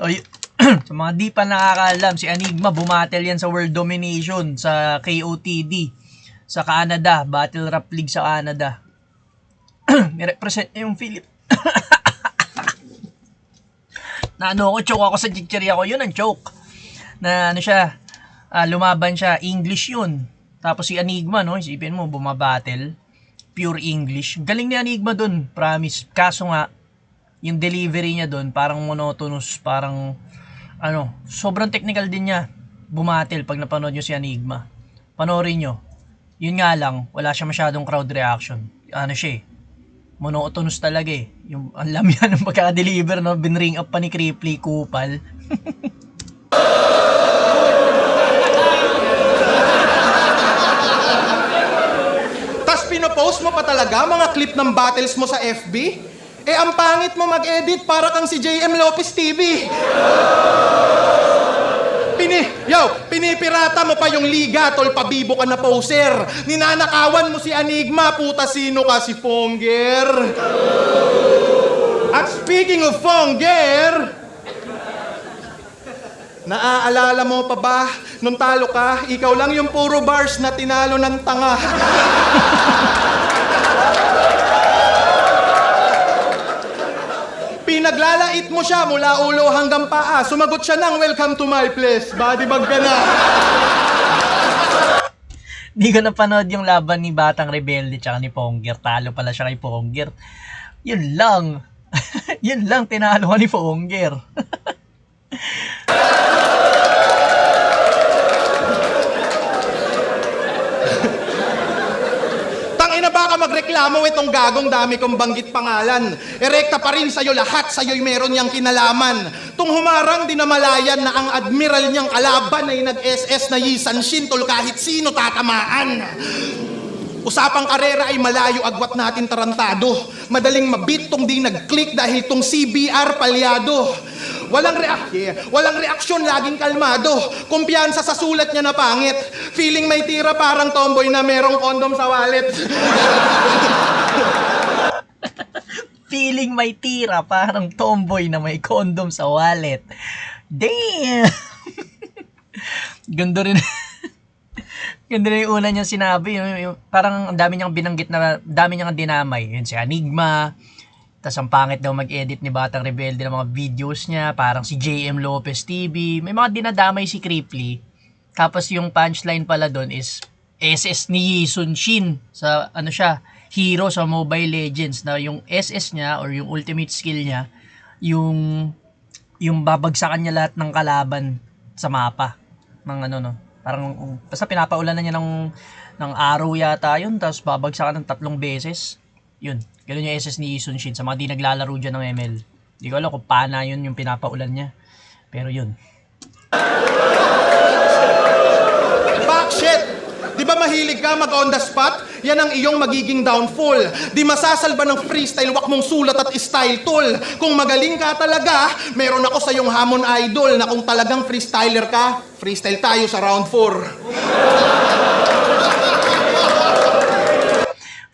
O, sa mga di pa nakakaalam, si Enigma bumattle yan sa World Domination sa KOTD sa Canada, Battle Rap League sa Canada. Nirepresent niya yung Philip. Na ano ako, choke ako sa chichirya ko, yun ang choke. Na ano siya, lumaban siya, English yun. Tapos si Enigma, no, isipin mo, bumabattle, pure English. Galing ni Enigma dun, promise. Kaso nga, yung delivery niya dun, parang monotonous, parang, sobrang technical din niya. Bumatil pag napanood nyo si Enigma. Panoorin nyo. Yun nga lang, wala siya masyadong crowd reaction. Ano siya eh, monotonous talaga eh. Yung ang lamyan ng pagka-deliver, no? Binring up pa ni Cripply, kupal. Tas pinopost mo pa talaga mga clip ng battles mo sa FB? Eh, ang pangit mo mag-edit para kang si JM Lopez TV. Pinipirata mo pa yung liga, tol, pabibo ka na poser. Ninanakawan mo si Enigma, puta, sino ka, si Fonger? At speaking of Fonger, naaalala mo pa ba, nung talo ka, ikaw lang yung puro bars na tinalo ng tanga. Pinaglalait mo siya mula ulo hanggang paa. Sumagot siya ng welcome to my place. Body bag ka na. Di ko napanood yung laban ni Batang Rebelde tsaka ni Ponger. Talo pala siya kay Ponger. Yun lang. Yun lang, tinalo ka ni Ponger. Tangina, baka magreklamo itong gagong dami kong banggit pangalan. Erekta pa rin sa'yo lahat, sa'yo'y meron niyang kinalaman. Tung humarang di namalayan na ang admiral niyang kalaban ay nag-SS na Yisan Shintol kahit sino tatamaan. Usapang karera ay malayo agwat natin tarantado. Madaling mabit tong di nag-click dahil tong CBR palyado. Walang reaksyon, laging kalmado. Kumpiyansa sa sulat niya na pangit. Feeling may tira parang tomboy na merong kondom sa wallet. Feeling may tira, parang tomboy na may condom sa wallet. Damn! Ganda rin. Ganda rin yung una niyang sinabi. Parang ang dami niyang binanggit na, dami niyang dinamay. Yun si Enigma. Tapos ang pangit daw mag-edit ni Batang Rebelde ng mga videos niya. Parang si JM Lopez TV. May mga dinadamay si Cripply. Tapos yung punchline pala doon is SS ni Yisun Shin. Sa ano siya, hero sa Mobile Legends. Na yung SS niya or yung ultimate skill niya, yung babagsakan niya lahat ng kalaban sa mapa. Ng ano no. Parang basta pinapaulan na niya ng arrow yata yun. Tapos babagsakan ng 3 beses. Yun. Ganun yung SS ni Yisun Shin sa mga di naglalaro dyan ng ML. Di ko alam kung paano yun yung pinapaulan niya. Pero yun. Back shit! Di ba mahilig ka mag on the spot? Yan ang iyong magiging downfall. Di masasalba ng freestyle, wak mong sulat at style tool. Kung magaling ka talaga, meron ako sa iyong hamon idol na kung talagang freestyler ka, freestyle tayo sa round 4.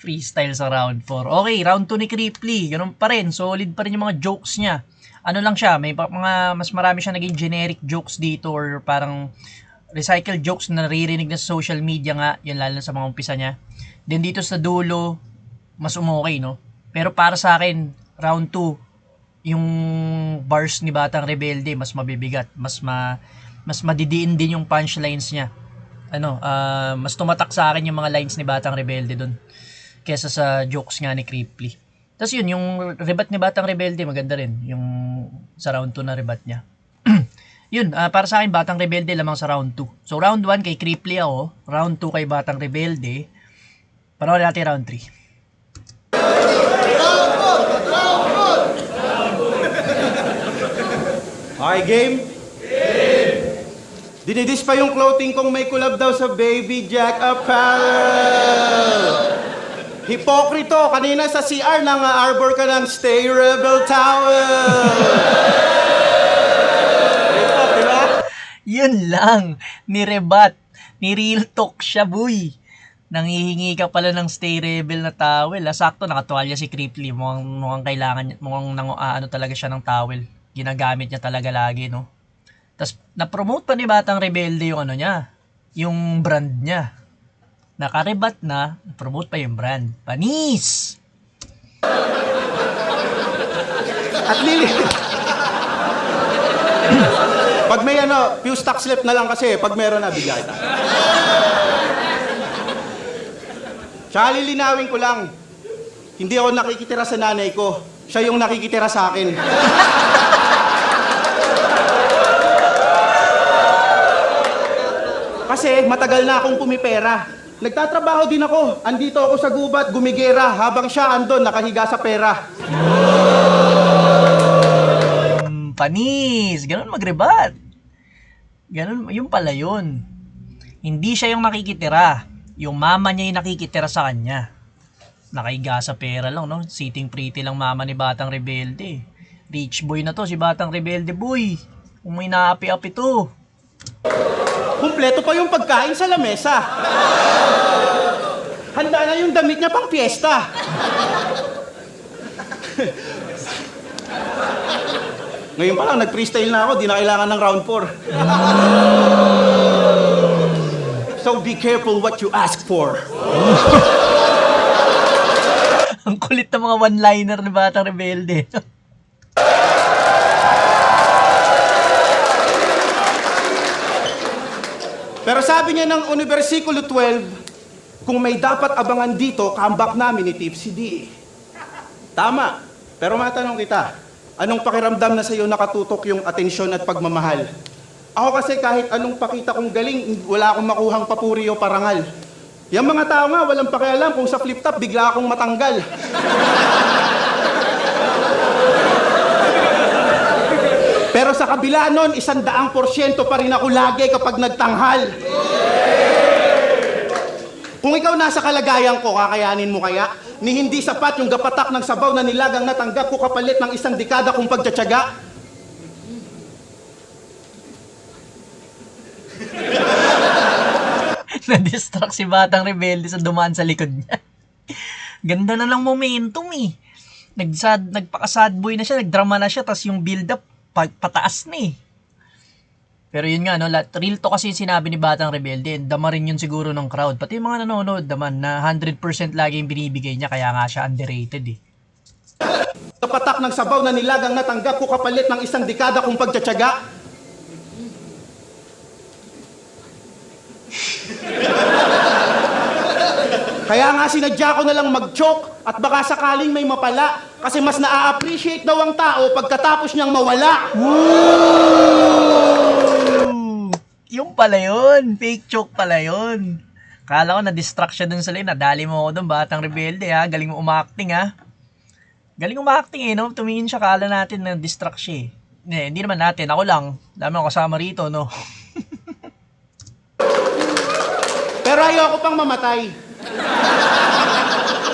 Freestyle sa round 4. Okay, round 2 ni Cripply. Ganun pa rin. Solid pa rin yung mga jokes niya. Ano lang siya, may mga mas marami siya naging generic jokes dito or parang recycled jokes na naririnig na sa social media nga. Yan lalo na sa mga umpisa niya. Then dito sa dulo, mas umokay, no? Pero para sa akin, round 2, yung bars ni Batang Rebelde, mas mabibigat. Mas madidiin din yung punchlines niya. Mas tumatak sa akin yung mga lines ni Batang Rebelde dun kesa sa jokes nga ni Cripply. Tapos yun, yung rebat ni Batang Rebelde, maganda rin. Yung sa round 2 na rebat niya. Yun, para sa akin, Batang Rebelde lamang sa round 2. So round 1 kay Cripply ako, round 2 kay Batang Rebelde. Panoorin natin round 3. Okay, game? Dinidis pa yung clothing kong may collab daw sa Baby Jack Apparel. Hipokrito, kanina sa CR nang-arbor ka ng Stay Rebel Towel. Diba? Yun lang, nirebat, ni-real talk siya, boy. Nanghihingi ka pala ng Stay Rebel na towel. Sakto, nakatuwalya si Cripply. Mukhang kailangan, ano talaga siya ng towel. Ginagamit niya talaga lagi, no? Tapos, na-promote pa ni Batang Rebelde yung ano niya, yung brand niya. Nakarebat na, promote pa yung brand. Panis! At Lili. Pag may few stock slip na lang kasi, pag meron na, bigay kita. Tsaka lilinawin ko lang, hindi ako nakikitira sa nanay ko. Siya yung nakikitira sa akin. Kasi matagal na akong pumipera. Nagtatrabaho din ako. Andito ako sa gubat, gumigera, habang siya andon, nakahiga sa pera. Panis! Ganun magrebat. Ganun, yung pala yun. Hindi siya yung nakikitira. Yung mama niya yung nakikitira sa kanya. Nakahiga sa pera lang, no? Sitting pretty lang mama ni Batang Rebelde. Rich boy na to, si Batang Rebelde boy. Kung may naapi-api to. Kumpleto pa yung pagkain sa lamesa. Handa na yung damit niya pang piyesta. Ngayon pa lang, nag-freestyle na ako, di na kailangan ng round 4. So be careful what you ask for. Ang kulit ng mga one-liner ni Batang Rebelde. Pero sabi niya ng Versikulo 12, kung may dapat abangan dito, comeback namin ni Tipsy D. Tama. Pero matanong kita, anong pakiramdam na sa'yo nakatutok yung atensyon at pagmamahal? Ako kasi kahit anong pakita kong galing, wala akong makuhang papuri o parangal. Yung mga tao nga, walang pakialam kung sa flip top, bigla akong matanggal. Pero sa kabila nun, 100% pa rin ako lagi kapag nagtanghal. Kung ikaw nasa kalagayan ko, kakayanin mo kaya? Ni hindi sapat yung gapatak ng sabaw na nilagang natanggap ko kapalit ng 1 dekada kong pagtsatsaga? Na-distract si Batang Rebelde sa dumaan sa likod niya. Ganda na ng momentum eh. Nagpaka-sad boy na siya, nagdrama na siya, tas yung build-up pataas na eh. Pero yun nga, no, real to kasi yung sinabi ni Batang Rebelde, dama rin yun siguro ng crowd. Pati yung mga nanonood naman na 100% lagi yung binibigay niya, kaya nga siya underrated eh. Gapatak ng sabaw na nilagang natanggap ko kapalit ng 1 dekada kong pagtsatsaga? Kaya nga sinadya ko na lang mag-choke at baka sakaling may mapala kasi mas na-appreciate daw ang tao pagkatapos niyang mawala. Yung pala yun, fake choke pala yun. Kala ko na-distract siya dun sa lane, nadali mo ako dun, Batang Rebelde ha, galing mo umacting ha. Galing umacting eh, no? Tumingin siya, kala natin na distract siya eh. Hindi naman natin, ako lang. Dami ako kasama rito, no? Pero ayoko pang mamatay.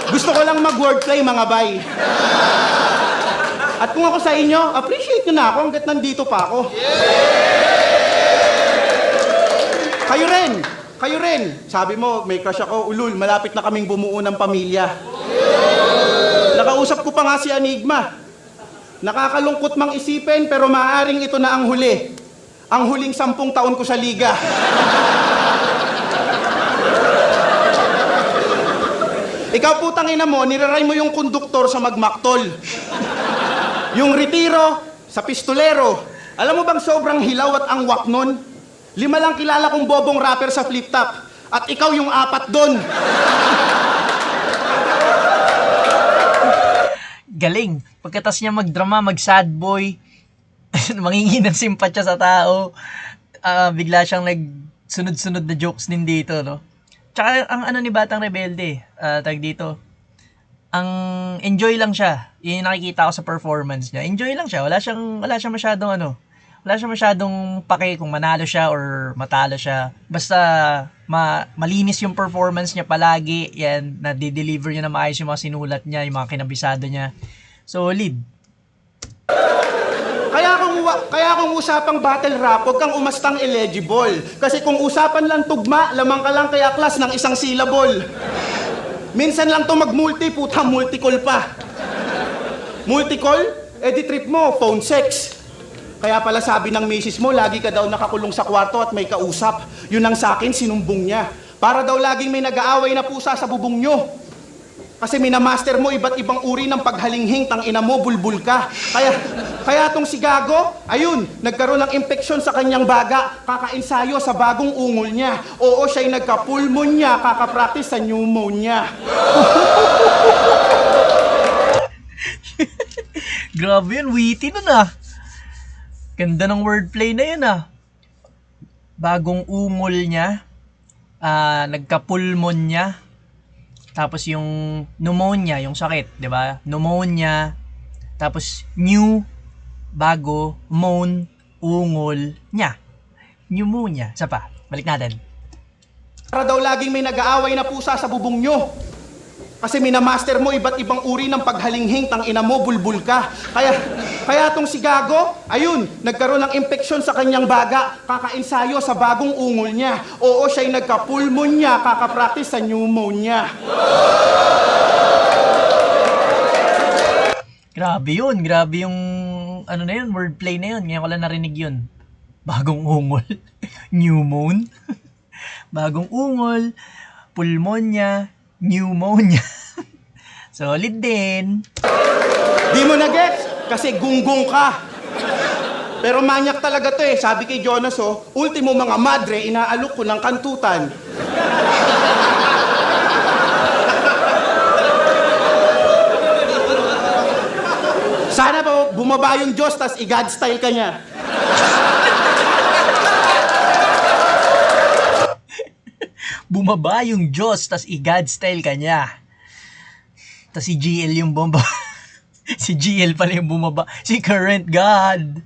Gusto ko lang mag-wordplay, mga bay. At kung ako sa inyo, appreciate nyo na ako hanggat nandito pa ako. Kayo rin. Sabi mo, may crush ako, ulul, malapit na kaming bumuo ng pamilya. Nakausap ko pa nga si Enigma. Nakakalungkot mang isipin, pero maaaring ito na ang huli. Ang huling 10 taon ko sa liga. Ikaw putang ina mo, niraray mo yung konduktor sa magmaktol. Yung retiro sa pistolero. Alam mo bang sobrang hilaw at angwak nun? 5 lang kilala kong bobong rapper sa flip top. At ikaw yung 4 doon. Galing. Pagkatas niya magdrama, mag-sad boy, mangingi ng simpatya sa tao, bigla siyang nagsunod-sunod na jokes din dito, no? Tsaka ang ano ni Batang Rebelde, tag dito, ang enjoy lang siya. Yung nakikita ko sa performance niya. Enjoy lang siya. Wala siyang masyadong pake kung manalo siya or matalo siya. Basta malinis yung performance niya palagi. Yan, na-deliver niya na maayos yung mga sinulat niya, yung mga kinabisado niya. Solid. Kaya kung usapang battle rap, huwag kang umastang eligible. Kasi kung usapan lang tugma, lamang ka lang kaya class ng 1 syllable. Minsan lang to mag-multi, puta, multi-call pa. Multi-call? Eh di trip mo, phone sex. Kaya pala sabi ng misis mo, lagi ka daw nakakulong sa kwarto at may kausap. Yun ang sa akin, sinumbong niya. Para daw laging may nag-aaway na pusa sa bubong nyo. Kasi minamaster mo iba't ibang uri ng paghalinghing, tang ina mo, bulbul ka. Kaya tong si Gago, ayun, nagkaroon ng infeksyon sa kanyang baga, kakainsayo sa bagong ungol niya. Oo, siya'y nagka-pulmonya, kakapractice sa pneumonia. Grabe yun, witty nun ah. Ganda ng wordplay na yun ah. Bagong ungol niya. nagka-pulmonya. Tapos yung pneumonia, yung sakit, 'di ba? Pneumonia. Tapos new, bago, moan, ungol, nya. Pneumonia. Isa pa. Balik natin. Para daw laging may nag-aaway na pusa sa bubong nyo. Kasi minamaster mo iba't ibang uri ng paghalinghing, tang ina mo, bulbul ka. Kaya tong si Gago, ayun, nagkaroon ng infeksyon sa kanyang baga, kakainsayo sa bagong ungol niya. Oo, siya'y nagka-pulmonya, kakapractice sa pneumonia. Grabe yun. Grabe yung ano na yun, wordplay na yun. Ngayon ko lang narinig yun. Bagong ungol. New moon. Bagong ungol. Pulmonya. Pneumonia. Solid din. Di mo na-gets? Kasi gunggong ka. Pero manyak talaga to eh. Sabi kay Jonas, oh, ultimo mga madre, inaalok ko ng kantutan. Sana ba bumaba yung Diyos, tas i-God style ka niya. Bumaba yung Diyos, tas i-God style ka niya. Tas si GL yung bomba. Si GL pala yung bumaba. Si current God.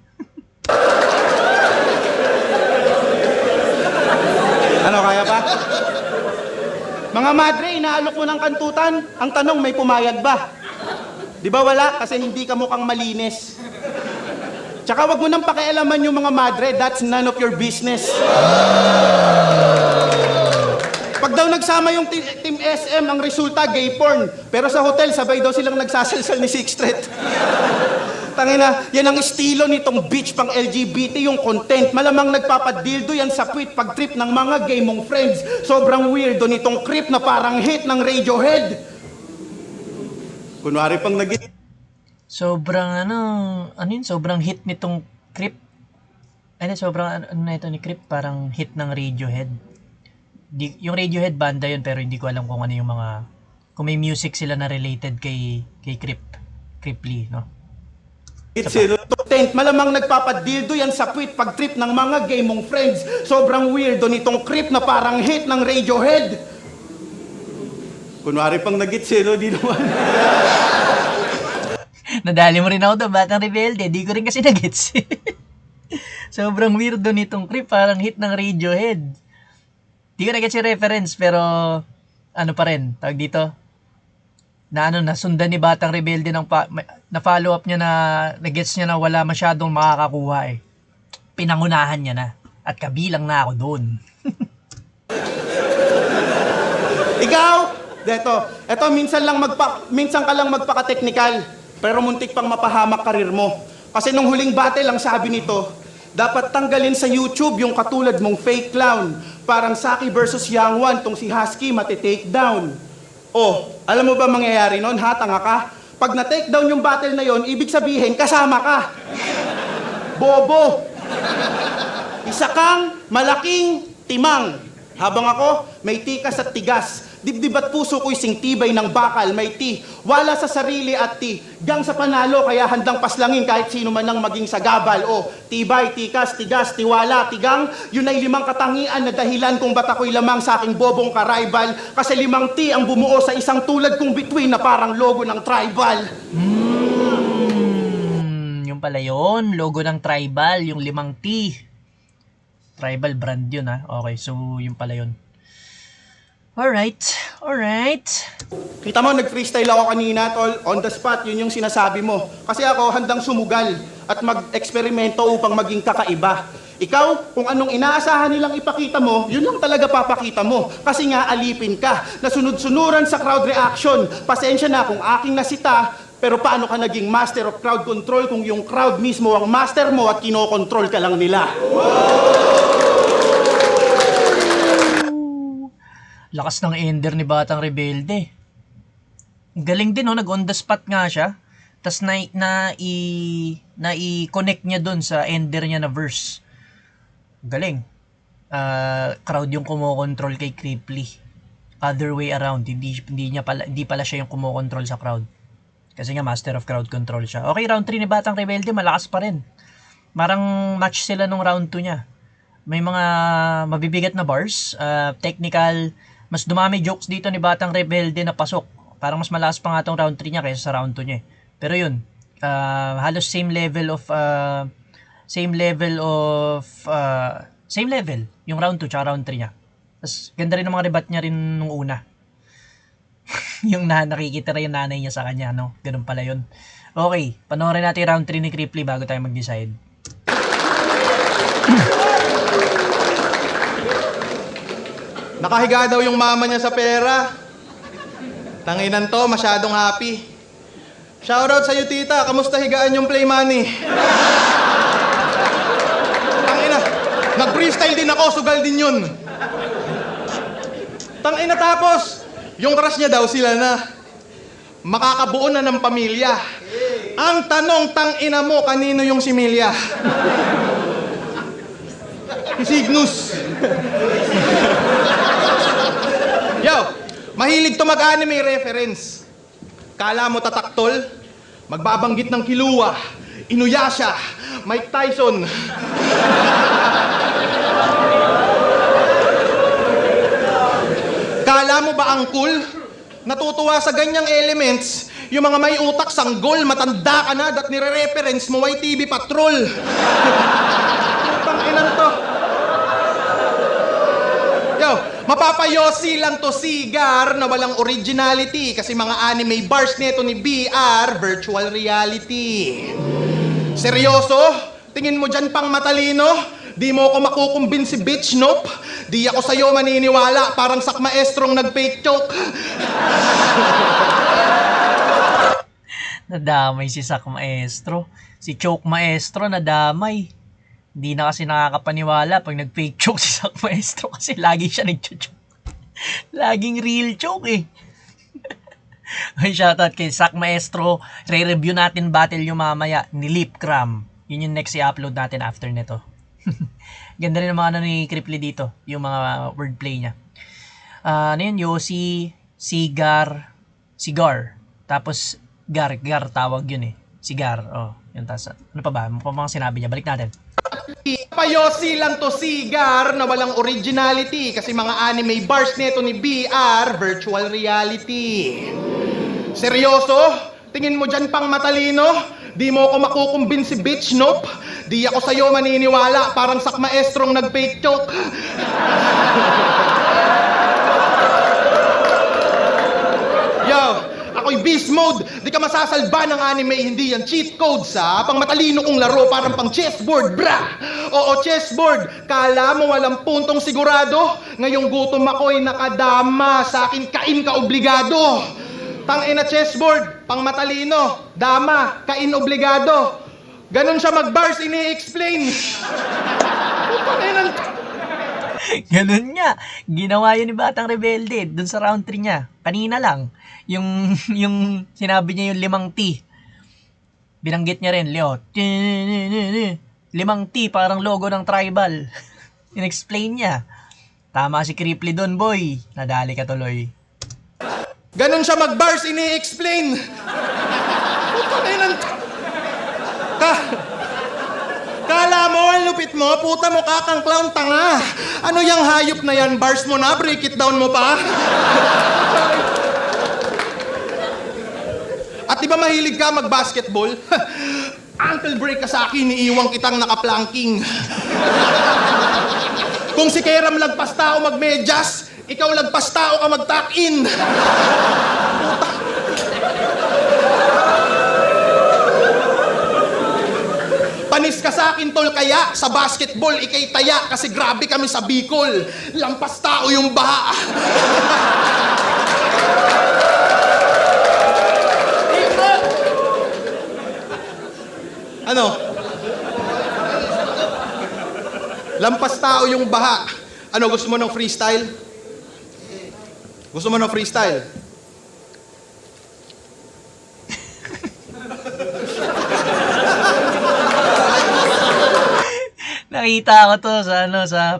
Ano, kaya pa? Mga madre, inaalok mo ng kantutan. Ang tanong, may pumayag ba? Di ba wala? Kasi hindi ka mukhang malinis. Tsaka wag mo nang pakialaman yung mga madre. That's none of your business. Pag daw nagsama yung team SM, ang resulta, gay porn. Pero sa hotel, sabay daw silang nagsasalsal ni Sixth Street. Tangina, yan ang estilo nitong bitch pang LGBT, yung content. Malamang nagpapadildo yan sa tweet pag trip ng mga gay mong friends. Sobrang weirdo nitong creep na parang hit ng Radiohead. Kunwari pang Sobrang sobrang hit nitong Creep. Sobrang ano na ito ni Creep, parang hit ng Radiohead. Yung Radiohead banda yun, pero hindi ko alam kung ano yung mga, kung may music sila na related kay Creep Lee, no? content. Malamang nagpapadildo yan sa tweet pag trip ng mga gay mong friends. Sobrang weirdo nitong creep na parang hit ng Radiohead. Kunwari pang nag-gitsero, di naman. Nadali mo rin ako doon, Batang Rebelde. Di ko rin kasi nag-gets. Sobrang weirdo nitong creep, parang hit ng Radiohead. Di ko nag-gets yung reference, pero ano pa rin, tawag dito, nasundan ni Batang Rebelde ng na follow up niya, na nag-gets niya na wala masyadong makakakuha eh. Pinangunahan niya na. At kabilang na ako doon. Ikaw, eto minsan ka lang magpaka-technical, pero muntik pang mapahamak karir mo. Kasi nung huling battle, ang sabi nito, dapat tanggalin sa YouTube yung katulad mong fake clown. Parang Saki versus Young One, tong si Husky mati-take down. Oh, alam mo ba mangyayari nun, ha? Tanga ka? Pag na-take down yung battle na yon, ibig sabihin, kasama ka. Bobo. Isa kang malaking timang. Habang ako, may tikas at tigas. Dibdib at puso ko'y singtibay ng bakal, may ti. Wala sa sarili at ti. Gang sa panalo, kaya handang paslangin kahit sino man ang maging sagabal. O, tibay, tikas, tigas, tiwala, tigang. Yun ay 5 katangian na dahilan kung ba't ako'y lamang sa aking bobong ka-rival. Kasi 5 ti ang bumuo sa isang tulad kong bituin na parang logo ng tribal. Yung pala yun, logo ng tribal, yung 5 T. Tribal brand yun, ha? Okay, so yung pala yun. Alright. Kita mo, nag-freestyle ako kanina, tol. On the spot, yun yung sinasabi mo. Kasi ako, handang sumugal at mag-eksperimento upang maging kakaiba. Ikaw, kung anong inaasahan nilang ipakita mo, yun lang talaga papakita mo. Kasi nga, alipin ka. Nasunod-sunuran sa crowd reaction. Pasensya na kung aking nasita, pero paano ka naging master of crowd control kung yung crowd mismo ang master mo at kinokontrol ka lang nila? Lakas ng ender ni Batang Rebelde. Galing din, no? Nag-on the spot nga siya. Tapos i-connect niya dun sa ender niya na verse. Galing. Crowd yung kumokontrol kay Creeply. Other way around. Hindi pala siya yung kumokontrol sa crowd. Kasi nga master of crowd control siya. Okay, round 3 ni Batang Rebelde, malakas pa rin. Marang match sila nung round 2 niya. may mga mabibigat na bars, technical, mas dumami jokes dito ni Batang Rebelde na pasok. Parang mas malakas pa nga tong round 3 niya kaysa sa round 2 niya. Pero yun, halos same level yung round 2 tsaka round 3 niya. Tapos ganda rin ng mga rebat niya rin nung una. Yung nakikita rin yung nanay niya sa kanya, no? Ganun pala yun. Okay, panoorin natin yung round 3 ni Cripply bago tayo mag-decide. Nakahiga daw yung mama niya sa pera. Tanginan to, masyadong happy. Shoutout sa'yo, tita. Kamusta higaan yung play money? Tangina, nag-freestyle din ako, sugal din yun. Tangina, tapos, yung crush niya daw sila na. Makakabuo na ng pamilya. Ang tanong, tangina mo, kanino yung similya? Si Cygnus. Yo, mahilig to mag-anime reference. Kala mo tataktol? Magbabanggit ng Killua, Inuyasha, Mike Tyson. Kala mo ba ang cool? Natutuwa sa ganyang elements, yung mga may utak sanggol, matanda ka na, dat nire-reference mo, YTV Patrol. Pang-inan to. Yo, mapapayosi lang to sigar na walang originality kasi mga anime bars nito ni BR, virtual reality. Seryoso? Tingin mo dyan pang matalino? Di mo ako makukumbinsi, bitch, nope. Di ako sa'yo maniniwala, parang sak maestrong nag-fake joke. Nadamay si Sak Maestro. Si Choke Maestro nadamay. Hindi na kasi nakakapaniwala pag nag-fake choke si Sak Maestro kasi lagi siya nag-choke. Laging real choke eh. Ay, shoutout kay Sak Maestro. Re-review natin battle yung mamaya ni Lipcram. Yun yung next i-upload natin after nito. Ganda rin ang mga ano ni Cripply dito, yung mga wordplay niya. Ano yun, Yossi, Sigar, tapos Gar tawag yun eh. Sigar, oh. Yun, tas, ano pa ba? Ano pa mga sinabi niya? Balik natin. Payosi lang to sigar na walang originality kasi mga anime bars nito ni BR, virtual reality. Seryoso? Tingin mo dyan pang matalino? Di mo ako makukumbinsi, bitch, nope. Di ako sa'yo maniniwala, parang sak maestrong nag-fake joke. Yo, ako'y beast mode. Di ka masasalba ng anime, hindi yan cheat code sa pang matalino kong laro, parang pang chessboard, bra. Oo, chessboard. Kala mo walang puntong sigurado? Ngayong gutom ako'y nakadama. Sa akin, kain ka obligado. Tangina chessboard, pang matalino, dama, kain obligado. Ganon siya mag-bars, ini-explain. Ganun nga. Ginawa yun ni Batang Rebelde dun sa round 3 niya. Kanina lang. Yung sinabi niya yung 5 T. Binanggit niya rin, Leo. 5 T, parang logo ng tribal. In-explain niya. Tama si Cripply doon, boy. Nadali ka tuloy. Ganon siya mag-bars, ini-explain. Kala mo, ang lupit mo, puta mo kakang clown tanga. Ano yung hayop na yan? Bars mo na, break it down mo pa. At di ba mahilig ka mag-basketball? Ankle break ka sa akin, iiwang kitang nakaplanking. Kung si Keram lagpas tao mag-medyas, ikaw lagpas tao ka mag-tuck-in. Panis ka sa akin, tol, kaya sa basketball ikay taya kasi grabe kami sa Bicol. Lampas tao yung baha. Ano? Lampas tao yung baha. Ano, gusto mo ng freestyle? Gusto mo ng freestyle? Nakita ko to sa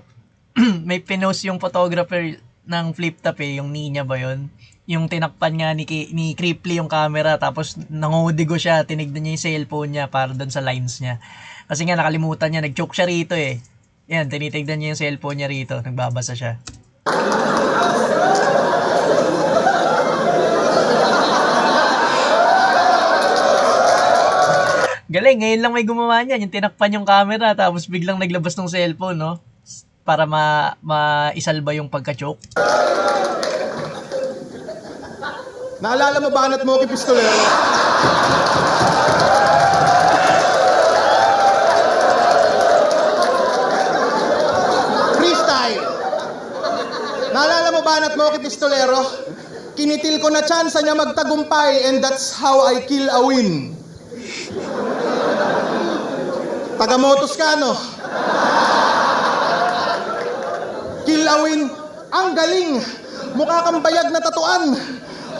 may pinost yung photographer ng Flip Top eh, yung Ninya ba yun? Yung tinakpan nga ni Cripply yung camera tapos nangudigo siya, tinignan niya yung cellphone niya para doon sa lines niya. Kasi nga nakalimutan niya, nag-choke siya rito eh. Yan, tinitignan niya yung cellphone niya rito. Nagbabasa siya. Galing, ngayon lang may gumawa niyan. Yung tinakpan yung camera tapos biglang naglabas ng cellphone, no? Para maisalba yung pagka-choke. Naalala mo ba anat mo kay Pistolero? Freestyle! Naalala mo ba anat mo kay Pistolero? Kinitil ko na tsansa niya magtagumpay and that's how I kill a win. Taga-motos ka, no? Kill a win. Ang galing! Mukha kang bayag na tatuan.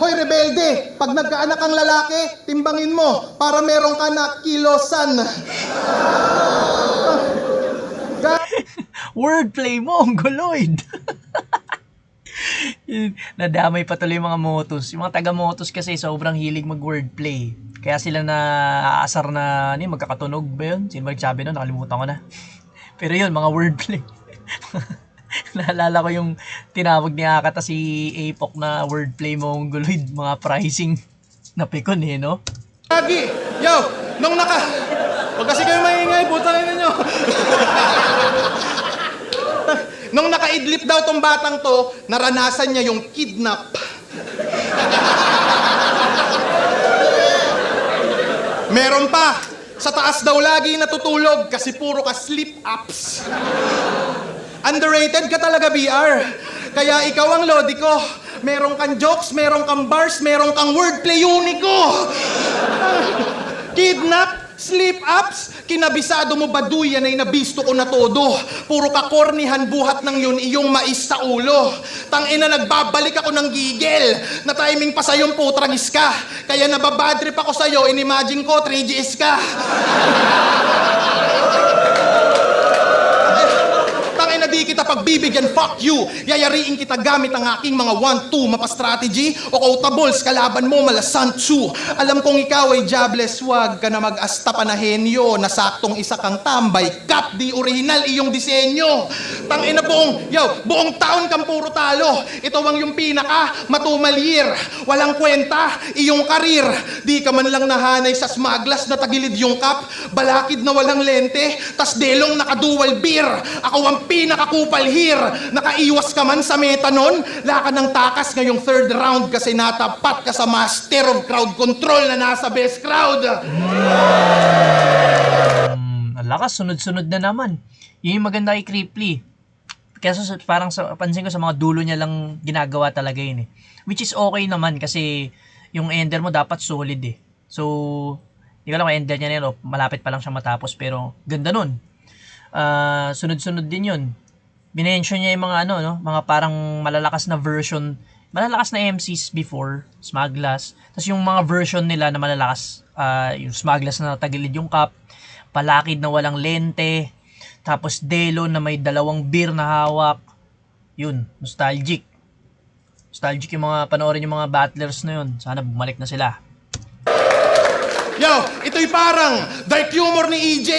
Hoy, rebelde, pag nagkaanak ang lalaki, timbangin mo para meron ka na kilosan. Wordplay mo, ang guloid. Nadamay pa tuloy yung mga motos. Yung mga taga-motos kasi sobrang hilig mag-wordplay. Kaya sila na aasar na magkakatunog ba yun? Sino ba nagsabi nun? Nakalimutan ko na. Pero yun, mga wordplay. Naalala ko yung tinawag ni Akata si Apok na wordplay mongoloid, mga pricing na pikon no? Lagi! Yo! Huwag kasi kayo maingay, putang ina nyo! Nung nakaidlip daw tong batang to, naranasan niya yung kidnap. Meron pa, sa taas daw lagi natutulog kasi puro ka sleep-ups. Underrated ka talaga, BR. Kaya ikaw ang lodi ko. Meron kang jokes, meron kang bars, meron kang wordplay uniko. Kidnap, sleep-ups, kinabisado mo ba duyan ay nabisto ko na todo. Puro kakornihan buhat ng yun iyong mais sa ulo. Tangina nagbabalik ako ng gigil. Na timing pa sa'yong putragis ka. Kaya nababadrip ako sa'yo, inimagine ko 3GS ka. Tangina di kita pagbibigyan, fuck you. Yayariin kita gamit ang aking mga 1-2 mapa-strategy o kautabols kalaban mo malasantsu. Alam kong ikaw ay jobless, wag ka na mag-asta panahenyo na saktong isa kang tambay. Kap di original iyong disenyo. Tangina buong taon kang puro talo. Ito ang yung pinaka matumalir. Walang kwenta, iyong karir. Di ka man lang nahanay sa smaglas na tagilid yung kap. Balakid na walang lente, tas delong naka-dual beer. Ako ang pinakakupal here. Nakaiwas ka man sa meta nun. Laka ng takas ngayong third round kasi natapat ka sa master of crowd control na nasa best crowd. Ang lakas, sunod-sunod na naman. Yun yung maganda kay Cripply. Kasi parang pansin ko sa mga dulo niya lang ginagawa talaga yun Which is okay naman kasi yung ender mo dapat solid So, hindi ko alam kung ender niya na malapit pa lang siya matapos pero ganda nun. Sunod-sunod din yun. Binention niya yung mga mga parang malalakas na version, malalakas na MCs before, Smaglas. Tapos yung mga version nila na malalakas, yung Smaglas na tagilid yung cup, palakid na walang lente, tapos Delo na may dalawang beer na hawak. Yun, nostalgic. Nostalgic yung mga panoorin yung mga battlers na yun. Sana bumalik na sila. Yo, ito'y parang dark humor ni EJ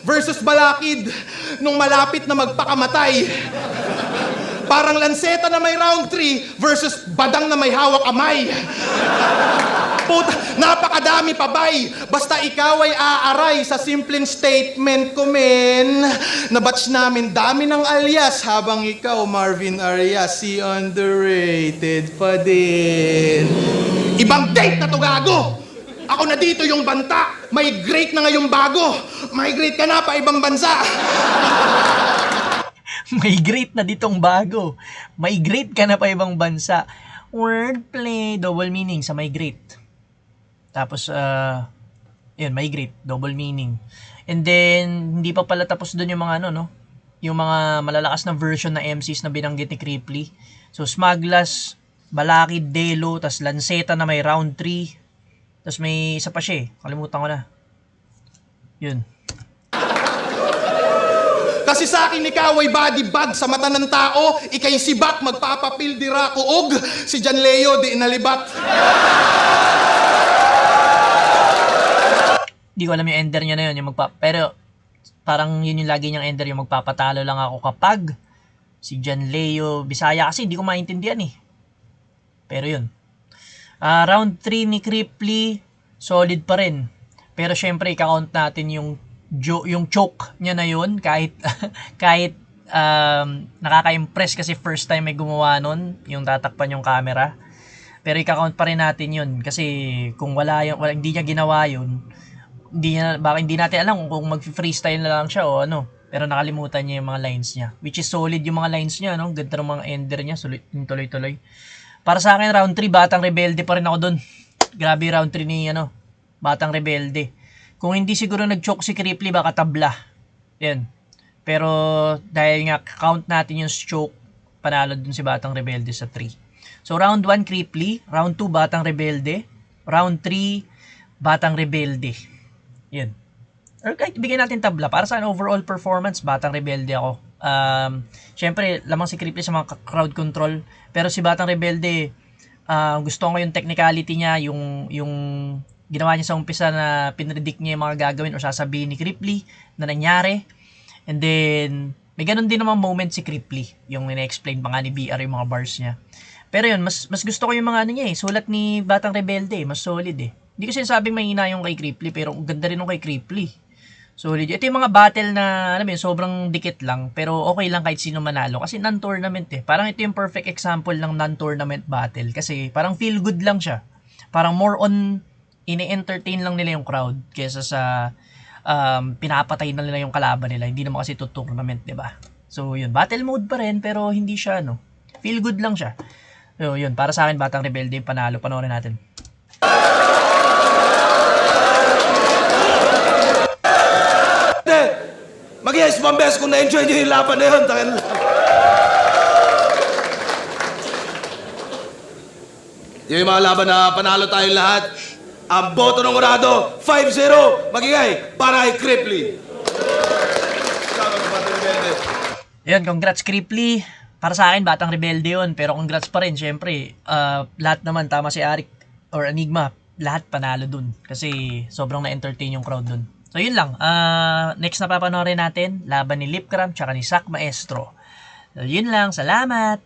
versus Balakid nung malapit na magpakamatay. Parang lanseta na may round 3 versus badang na may hawak kamay. Puta, napakadami pa bay. Basta ikaw ay aaray sa simpleng statement ko, men. Na-batch namin dami ng alias habang ikaw, Marvin Arias, si underrated pa din. Ibang date na to, gago! Ako na dito yung banta. Migrate na ngayong bago. Migrate ka na pa ibang bansa. Migrate na ditong bago. Migrate ka na pa ibang bansa. Wordplay, double meaning sa migrate. Tapos, yun, migrate, double meaning. And then, hindi pa pala tapos doon yung mga yung mga malalakas na version na MCs na binanggit ni Cripply. So, Smaglas, Balakid, Delo, tas Lanceta na may round 3. Tapos may isa pa siya kalimutan ko na. Yun. Kasi sa akin ikaw ay body bag sa mata ng tao, ikay sibak, magpapapil dira ko og, si John Leo di inalibat. Hindi ko alam yung ender niya na yun, pero Parang yun yung lagi niyang ender, yung magpapatalo lang ako kapag si John Leo, Bisaya kasi hindi ko maintindihan eh. Pero yun. Round 3 ni Cripply, solid pa rin. Pero syempre, i-count natin yung choke niya na yun kahit kahit nakaka-impress kasi first time may gumawa nun, yung tatakpan yung camera. Pero i-count pa rin natin yun kasi kung hindi niya ginawa yun, baka hindi natin alam kung mag-freestyle na lang siya o ano. Pero nakalimutan niya yung mga lines niya. Which is solid yung mga lines niya, no? Ganda ng mga ender niya, yung tuloy-tuloy. Para sa akin, round 3, Batang Rebelde pa rin ako dun. Grabe round 3 ni Batang Rebelde. Kung hindi siguro nag-choke si Cripply, baka tabla. Yan. Pero dahil nga count natin yung choke, panalo dun si Batang Rebelde sa 3. So round 1, Cripply. Round 2, Batang Rebelde. Round 3, Batang Rebelde. Yan. Or kahit bigyan natin tabla. Para sa overall performance, Batang Rebelde ako. Syempre, lamang si Cripply sa mga crowd control. Pero si Batang Rebelde, gusto ko yung technicality niya, yung ginawa niya sa umpisa na pinredict niya yung mga gagawin o sasabihin ni Cripply na nangyari. And then, may ganun din naman moment si Cripply, yung ina-explain pa nga ni BR yung mga bars niya. Pero yun, mas gusto ko yung mga ano niya sulat ni Batang Rebelde, mas solid eh. Hindi ko sinasabing mahina yung kay Cripply, pero ganda rin yung kay Cripply. Solid. Ito yung mga battle na, alam mo yun, sobrang dikit lang, pero okay lang kahit sino manalo. Kasi non-tournament eh. Parang ito yung perfect example ng non-tournament battle. Kasi parang feel good lang siya. Parang more on, ini-entertain lang nila yung crowd kaysa sa pinapatay na nila yung kalaban nila. Hindi naman kasi ito tournament, diba? So yun, battle mode pa rin, pero hindi siya, feel good lang siya. So yun, para sa akin, Batang Rebelde, panalo. Panoorin natin. Mag-yes, mambes kung na-enjoy nyo yung laban na yun. Yung mga laban na panalo tayong lahat. Ang boto ng Urado, 5-0. Magigay para kay Cripply. Yun, congrats Cripply. Para sa akin, Batang Rebelde yun. Pero congrats pa rin, syempre. Lahat naman, tama si Arik or Enigma. Lahat panalo dun. Kasi sobrang na-entertain yung crowd dun. So yun lang, next na papanoorin natin, laban ni Lipcram tsaka ni Sak Maestro. So yun lang, salamat!